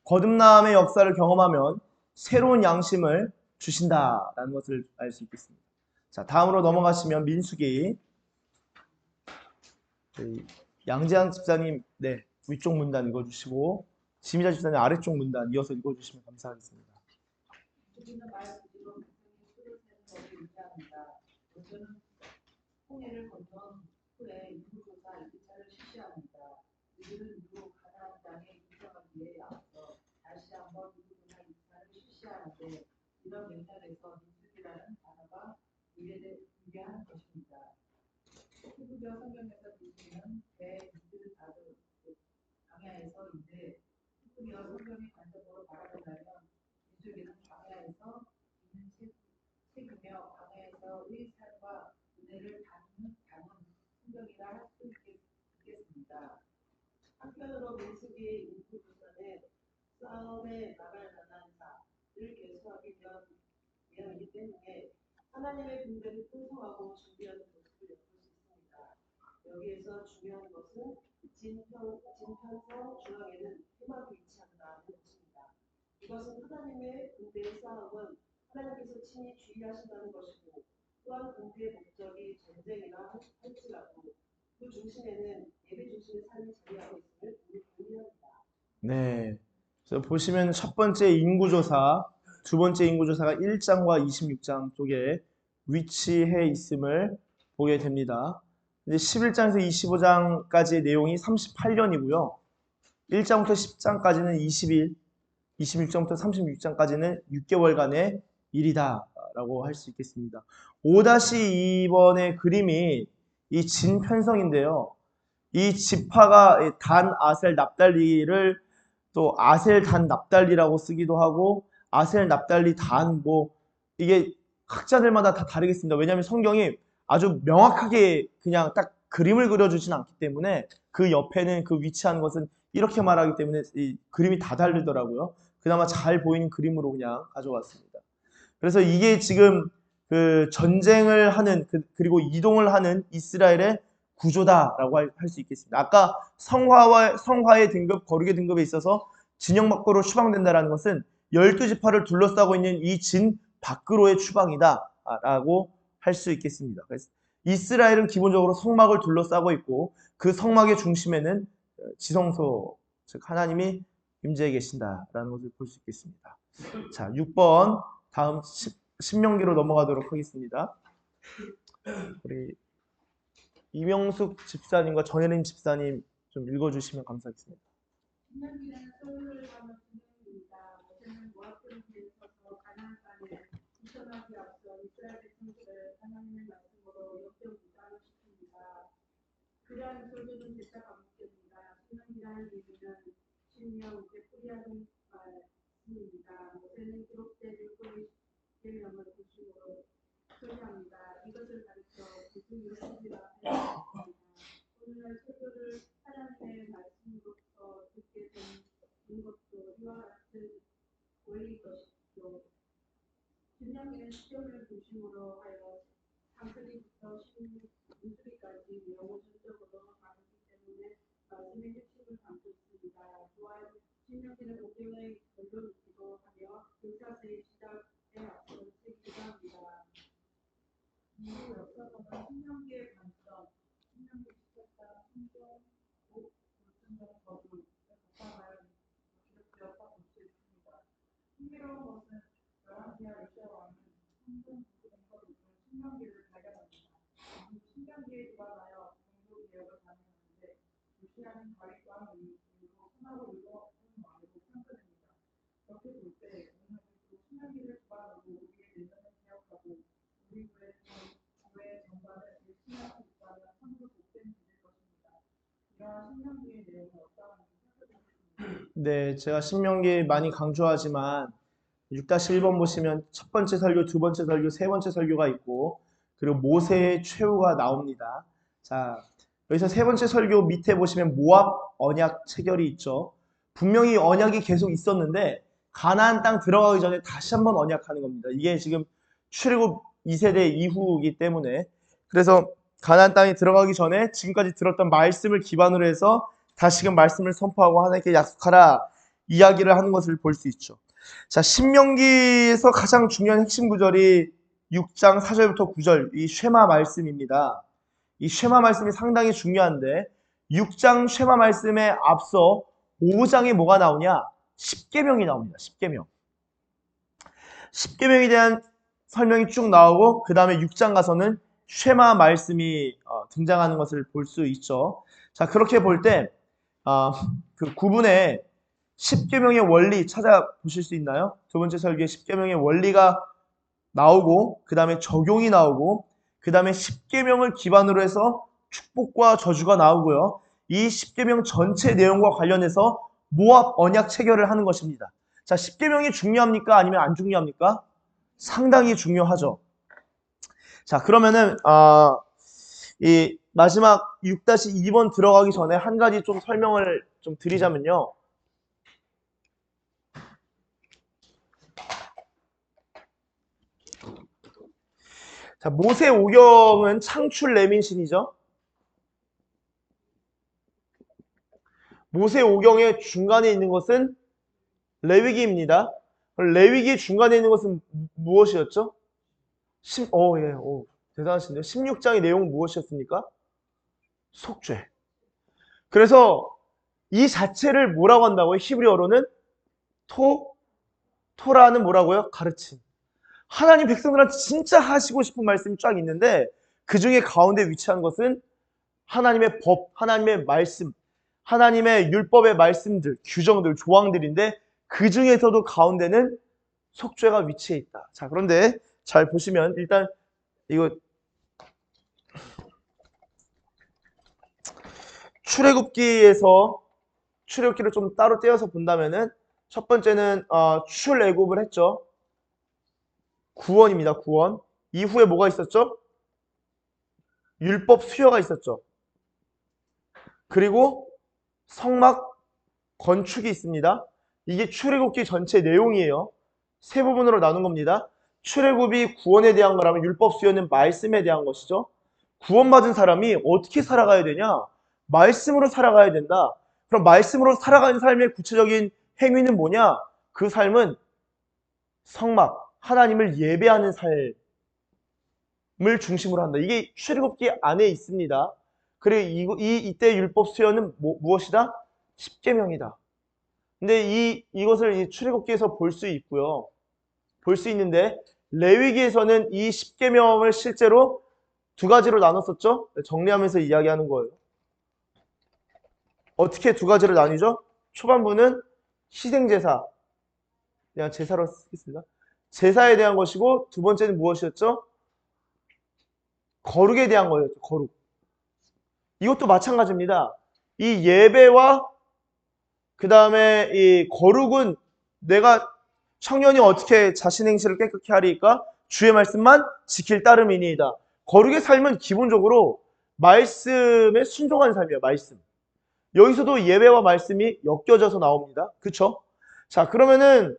거듭남의 역사를 경험하면 새로운 양심을 주신다라는 것을 알 수 있겠습니다. 자, 다음으로 넘어가시면 민수기. 양재한 집사님, 네, 위쪽 문단 읽어주시고 지미자 집사님 아래쪽 문단 이어서 읽어주시면 감사하겠습니다. 우리는 말 그대로 백성이 술을 세는 법을 유지합니다. 먼저는 홍해를 건넌 후에 인구조사 2차를 실시합니다. 이들은 이후 가나안 땅에 입성하기에 앞서 다시 한번 인구조사 2차를 실시하는데 이런 맥락에서 민수기라는 단어가 유래하는 것입니다. 히브리어 성경에서 민수기는 대민수를 다룬 광야에서인데 히브리어 성경의 관점으로 바라본다면 민수기는 광야에서 있는 책이며 광야에서의 삶과 은혜를 담은 성경이라 할 수 있겠습니다. 한편으로 민수기의 인구조사는 싸움에 나갈 만한 자를 계수하기 위함이기 때문에 하나님의 군대를 풍성하고 준비하는 모습을 엿볼 수 있습니다. 여기에서 중요한 것은 진편성 중앙에는 회막이 위치한다는 것입니다. 이것은 하나님의 군대의 싸움은 하나님께서 친히 주의하신다는 것이고 또한 군대의 목적이 전쟁이라 할지라도 그 중심에는 예배 중심의 삶이 자리하고 있음을 의미합니다. 네, 그래서 보시면 첫 번째 인구조사, 두 번째 인구조사가 1장과 26장 쪽에 위치해 있음을 보게 됩니다. 이제 11장에서 25장까지의 내용이 38년이고요. 1장부터 10장까지는 20일, 26장부터 36장까지는 6개월간의 일이다라고 할 수 있겠습니다. 5-2번의 그림이 이 진편성인데요. 이 지파가 단, 아셀, 납달리를 또 아셀, 단, 납달리라고 쓰기도 하고 아셀, 납달리, 단, 이게 학자들마다 다 다르겠습니다. 왜냐하면 성경이 아주 명확하게 그냥 딱 그림을 그려주진 않기 때문에 그 옆에는 그 위치한 것은 이렇게 말하기 때문에 이 그림이 다 다르더라고요. 그나마 잘 보이는 그림으로 그냥 가져왔습니다. 그래서 이게 지금 그 전쟁을 하는 그리고 이동을 하는 이스라엘의 구조다라고 할 수 있겠습니다. 아까 성화의 등급, 거룩의 등급에 있어서 진영 밖으로 추방된다라는 것은 12지파를 둘러싸고 있는 이 진 밖으로의 추방이다라고 할 수 있겠습니다. 그래서 이스라엘은 기본적으로 성막을 둘러싸고 있고 그 성막의 중심에는 지성소, 즉 하나님이 임재해 계신다라는 것을 볼 수 있겠습니다. 자, 6번 다음 신명기로 넘어가도록 하겠습니다. 우리 이명숙 집사님과 전혜림 집사님 좀 읽어주시면 감사하겠습니다. 신명기는 소유를 하는 신명기입니다. 모세는 모압들 위에 서서 가나안 땅에 입성하기 앞서 이스라엘 백성들을 하나님의 말씀으로 역경무장을 시킵니다. 그러한 소유는 제사 감독입니다. 신명기라는 의미는 신명, 베풀이하는 말씀입니다. 모세는 기록된 율법의 계명을 중심으로 소유합니다. 이것을 가르쳐 무슨 율법이라 하였습니다. 오늘날 소유를 하나님의 말씀으로부터 듣게 된 것도 이와 같은 원리일 것이죠. 신명기는 시편을 중심으로 하여 창세기부터 민수기까지 영어전적으로 다루기 때문에 말씀의 핵심을 담고 있습니다. 또한 신명기는 오경의 결론이기도 하며 역사세의 시작에 앞서는 책이기도 합니다. 공부 역사서는 신명기의 관점, 신명기 17장, 신종, 복, 불순종, 거두에 바탕하여 기록되었다 볼 수 있습니다. 흥미로운 것은 열왕기와 요시야 왕은 성전 구축된 것으로 신명기를 발견합니다. 신명기에 기반하여 종교 개혁을 단행하는데 요시야는 다윗 왕 이후로 선하고 의로운 왕으로 평가됩니다. 그렇게 볼 때 오늘 신명기를 기반으로 우리의 내면을 개혁하고 우리 교회 전반을 신명기 기반으로 참으로 복된 길일 것입니다. 이러한 신명기의 내용을 어떠한지 살펴보겠습니다. 네, 제가 신명기 많이 강조하지만 6-1번 보시면 첫 번째 설교, 두 번째 설교, 세 번째 설교가 있고 그리고 모세의 최후가 나옵니다. 자, 여기서 세 번째 설교 밑에 보시면 모압 언약 체결이 있죠. 분명히 언약이 계속 있었는데 가나안 땅 들어가기 전에 다시 한번 언약하는 겁니다. 이게 지금 출애굽 2세대 이후이기 때문에 그래서 가나안 땅에 들어가기 전에 지금까지 들었던 말씀을 기반으로 해서 다시금 말씀을 선포하고 하나님께 약속하라 이야기를 하는 것을 볼 수 있죠. 자, 신명기에서 가장 중요한 핵심 구절이 6장 4절부터 9절 이 쉐마 말씀입니다. 이 쉐마 말씀이 상당히 중요한데 6장 쉐마 말씀에 앞서 5장에 뭐가 나오냐? 10계명이 나옵니다. 10계명. 10계명에 대한 설명이 쭉 나오고 그 다음에 6장 가서는 쉐마 말씀이 등장하는 것을 볼 수 있죠. 자, 그렇게 볼 때 그 구분에 10계명의 원리 찾아보실 수 있나요? 두 번째 설교에 10계명의 원리가 나오고 그 다음에 적용이 나오고 그 다음에 10계명을 기반으로 해서 축복과 저주가 나오고요. 이 10계명 전체 내용과 관련해서 모압 언약 체결을 하는 것입니다. 자, 10계명이 중요합니까? 아니면 안 중요합니까? 상당히 중요하죠. 자, 그러면은 이 마지막 6-2번 들어가기 전에 한 가지 좀 설명을 좀 드리자면요. 자, 모세오경은 창출 레민신이죠. 모세오경의 중간에 있는 것은 레위기입니다. 레위기 중간에 있는 것은 무엇이었죠? 대단하신데요. 16장의 내용은 무엇이었습니까? 속죄. 그래서 이 자체를 뭐라고 한다고요? 히브리어로는 토라는 뭐라고요? 가르침. 하나님 백성들한테 진짜 하시고 싶은 말씀이 쫙 있는데 그 중에 가운데 위치한 것은 하나님의 법, 하나님의 말씀, 하나님의 율법의 말씀들, 규정들, 조항들인데 그 중에서도 가운데는 속죄가 위치해 있다. 자, 그런데 잘 보시면 일단 이거 출애굽기를 좀 따로 떼어서 본다면은 첫 번째는 출애굽을 했죠. 구원입니다. 구원. 이후에 뭐가 있었죠? 율법 수여가 있었죠. 그리고 성막 건축이 있습니다. 이게 출애굽기 전체 내용이에요. 세 부분으로 나눈 겁니다. 출애굽이 구원에 대한 거라면 율법 수여는 말씀에 대한 것이죠. 구원받은 사람이 어떻게 살아가야 되냐? 말씀으로 살아가야 된다. 그럼 말씀으로 살아가는 삶의 구체적인 행위는 뭐냐? 그 삶은 성막, 하나님을 예배하는 삶을 중심으로 한다. 이게 출애굽기 안에 있습니다. 그리고 이때 율법 수여는 무엇이다? 10계명이다. 근데 이것을 출애굽기에서 볼 수 있고요. 볼 수 있는데 레위기에서는 이 10계명을 실제로 두 가지로 나눴었죠. 정리하면서 이야기하는 거예요. 어떻게 두 가지로 나뉘죠? 초반부는 희생제사, 그냥 제사로 쓰겠습니다. 제사에 대한 것이고 두 번째는 무엇이었죠? 거룩에 대한 거였죠. 거룩. 이것도 마찬가지입니다. 이 예배와 그 다음에 이 거룩은 내가 청년이 어떻게 자신 행실을 깨끗게 하리까? 주의 말씀만 지킬 따름이니이다. 거룩의 삶은 기본적으로 말씀에 순종하는 삶이에요. 말씀. 여기서도 예배와 말씀이 엮여져서 나옵니다. 그쵸? 자, 그러면은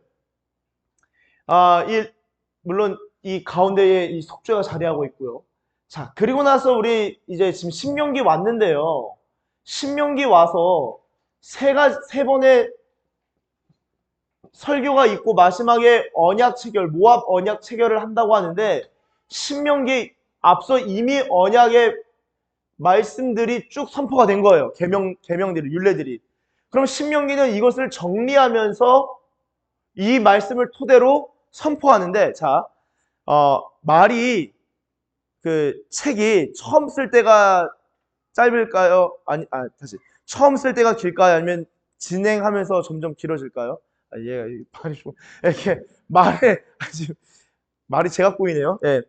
물론 이 가운데에 이 속죄가 자리하고 있고요. 자, 그리고 나서 우리 이제 지금 신명기 왔는데요. 신명기 와서 세 번의 설교가 있고 마지막에 언약 체결, 모압 언약 체결을 한다고 하는데 신명기 앞서 이미 언약의 말씀들이 쭉 선포가 된 거예요. 계명들이, 율례들이. 그럼 신명기는 이것을 정리하면서 이 말씀을 토대로 선포하는데, 자, 말이 그 책이 처음 쓸 때가 짧을까요? 다시. 처음 쓸 때가 길까요? 아니면 진행하면서 점점 길어질까요? 얘가 말이 좀 이렇게 말이 제가 꼬이네요. 예.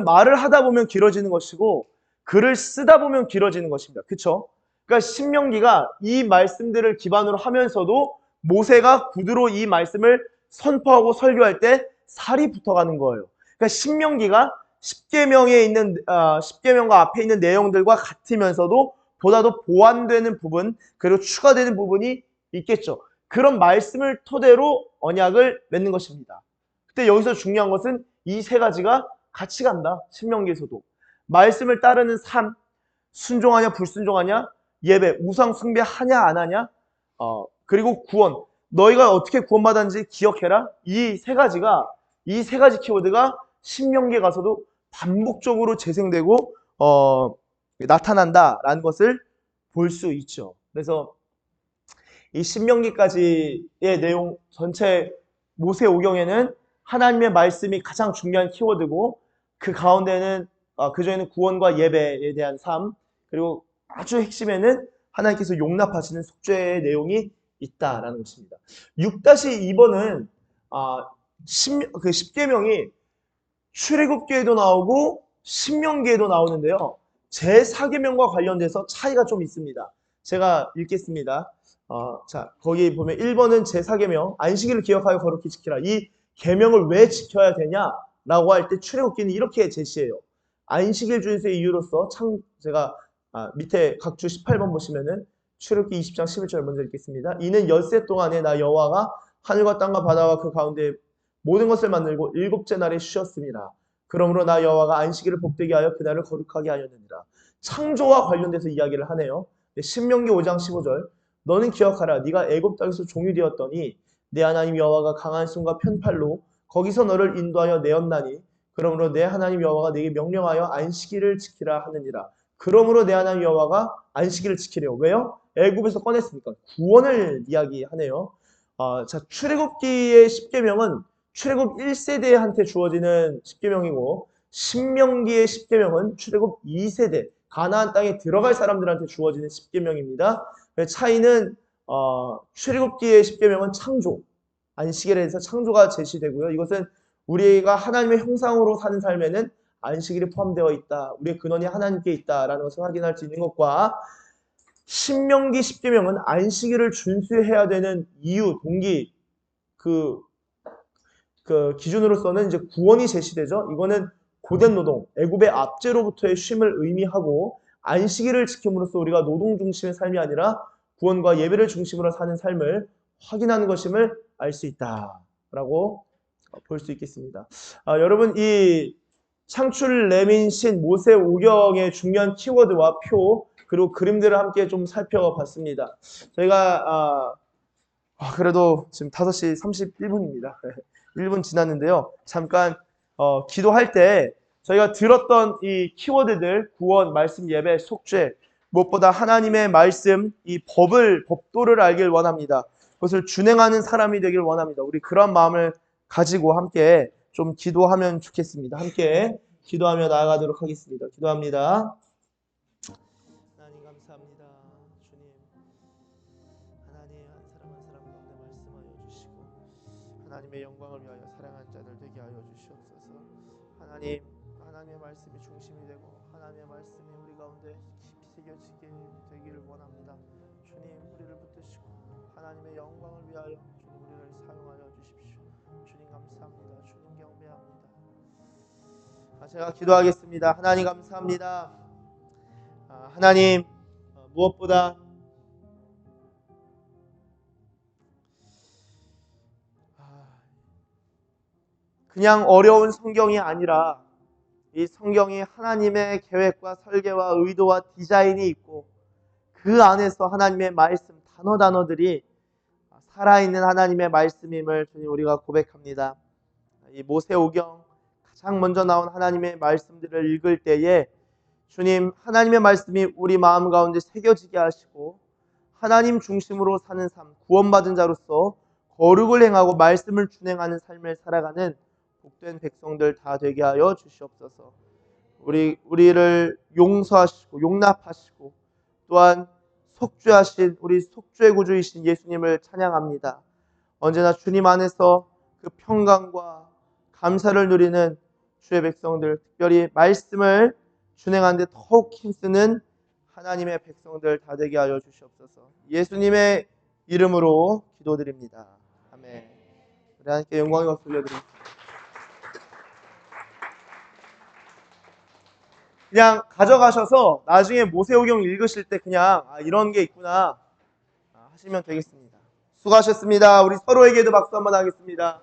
말을 하다 보면 길어지는 것이고 글을 쓰다 보면 길어지는 것입니다. 그렇죠? 그러니까 신명기가 이 말씀들을 기반으로 하면서도 모세가 구두로 이 말씀을 선포하고 설교할 때 살이 붙어가는 거예요. 그러니까 신명기가 십계명에 있는 십계명과 앞에 있는 내용들과 같으면서도 보다 더 보완되는 부분 그리고 추가되는 부분이 있겠죠. 그런 말씀을 토대로 언약을 맺는 것입니다. 그때 여기서 중요한 것은 이 세 가지가 같이 간다. 신명기에서도 말씀을 따르는 삶, 순종하냐 불순종하냐, 예배, 우상 숭배하냐 안 하냐, 그리고 구원. 너희가 어떻게 구원받았는지 기억해라. 이 세 가지 키워드가 신명기에 가서도 반복적으로 재생되고 나타난다라는 것을 볼 수 있죠. 그래서 이 신명기까지의 내용 전체 모세오경에는 하나님의 말씀이 가장 중요한 키워드고 그 가운데는 그중에는 구원과 예배에 대한 삶 그리고 아주 핵심에는 하나님께서 용납하시는 속죄의 내용이 있다라는 것입니다. 6-2번은 그 십계명이 출애굽기에도 나오고 신명기에도 나오는데요. 제4계명과 관련돼서 차이가 좀 있습니다. 제가 읽겠습니다. 자, 거기 보면 1번은 제4계명, 안식일을 기억하여 거룩히 지키라. 이 계명을 왜 지켜야 되냐라고 할 때 출애굽기는 이렇게 제시해요. 안식일 준수의 이유로서 제가 밑에 각주 18번 보시면은 출애굽기 20장 11절 먼저 읽겠습니다. 이는 엿새 동안에 나 여호와가 하늘과 땅과 바다와 그 가운데 모든 것을 만들고 일곱째 날에 쉬었습니다. 그러므로 나 여호와가 안식일을 복되게 하여 그날을 거룩하게 하였느니라. 창조와 관련돼서 이야기를 하네요. 신명기 5장 15절 너는 기억하라. 네가 애굽 땅에서 종이 되었더니 내 하나님 여호와가 강한 손과 편팔로 거기서 너를 인도하여 내었나니 그러므로 내 하나님 여호와가 네게 명령하여 안식일을 지키라 하느니라. 그러므로 내 하나님 여호와가 안식일을 지키래요. 왜요? 애굽에서 꺼냈으니까. 구원을 이야기하네요. 자, 출애굽기의 십계명은 출애굽 1세대한테 주어지는 십계명이고 신명기의 십계명은 출애굽 2세대 가나안 땅에 들어갈 사람들한테 주어지는 십계명입니다. 차이는 출애굽기의 십계명은 창조, 안식일에 대해서 창조가 제시되고요. 이것은 우리가 하나님의 형상으로 사는 삶에는 안식일이 포함되어 있다. 우리의 근원이 하나님께 있다라는 것을 확인할 수 있는 것과 신명기 십계명은 안식일을 준수해야 되는 이유, 동기, 그 기준으로서는 이제 구원이 제시되죠. 이거는 고된 노동, 애굽의 압제로부터의 쉼을 의미하고 안식일을 지킴으로써 우리가 노동 중심의 삶이 아니라 구원과 예배를 중심으로 사는 삶을 확인하는 것임을 알 수 있다라고 볼 수 있겠습니다. 여러분 이 창출 레민신 모세오경의 중요한 키워드와 표 그리고 그림들을 함께 좀 살펴봤습니다. 저희가 그래도 지금 5시 31분입니다. 1분 지났는데요. 잠깐 기도할 때 저희가 들었던 이 키워드들 구원, 말씀, 예배, 속죄 무엇보다 하나님의 말씀, 이 법도를 알길 원합니다. 그것을 준행하는 사람이 되길 원합니다. 우리 그런 마음을 가지고 함께 좀 기도하면 좋겠습니다. 함께 기도하며 나아가도록 하겠습니다. 기도합니다. 하나님 감사합니다. 주님, 하나님 한 사람 한 사람 가운데 말씀하여 주시고 하나님의 영광을 위하여 사랑하는 자들 되게 하여 주시옵소서. 하나님의 말씀이 중심이 되고 하나님의 말씀이 우리 가운데 깊이 새겨지게 되기를 원합니다. 주님, 우리를 붙드시고 하나님의 영광을 위하여 주님 우리를 사용하여 주십시오. 주님 감사합니다. 주님 경배합니다. 제가 기도하겠습니다. 하나님 감사합니다. 하나님 무엇보다 그냥 어려운 성경이 아니라 이 성경이 하나님의 계획과 설계와 의도와 디자인이 있고 그 안에서 하나님의 말씀 단어들이 살아있는 하나님의 말씀임을 주님 우리가 고백합니다. 이 모세오경 가장 먼저 나온 하나님의 말씀들을 읽을 때에 주님, 하나님의 말씀이 우리 마음 가운데 새겨지게 하시고 하나님 중심으로 사는 삶, 구원받은 자로서 거룩을 행하고 말씀을 준행하는 삶을 살아가는 복된 백성들 다 되게 하여 주시옵소서. 우리를 용서하시고 용납하시고 또한 속죄하신 우리 속죄 구주이신 예수님을 찬양합니다. 언제나 주님 안에서 그 평강과 감사를 누리는 주의 백성들, 특별히 말씀을 준행하는 데 더욱 힘쓰는 하나님의 백성들 다 되게 하여 주시옵소서. 예수님의 이름으로 기도드립니다. 아멘. 우리 하나님께 영광의 박수 올려드립니다. 그냥 가져가셔서 나중에 모세오경 읽으실 때 그냥 이런 게 있구나 하시면 되겠습니다. 수고하셨습니다. 우리 서로에게도 박수 한번 하겠습니다.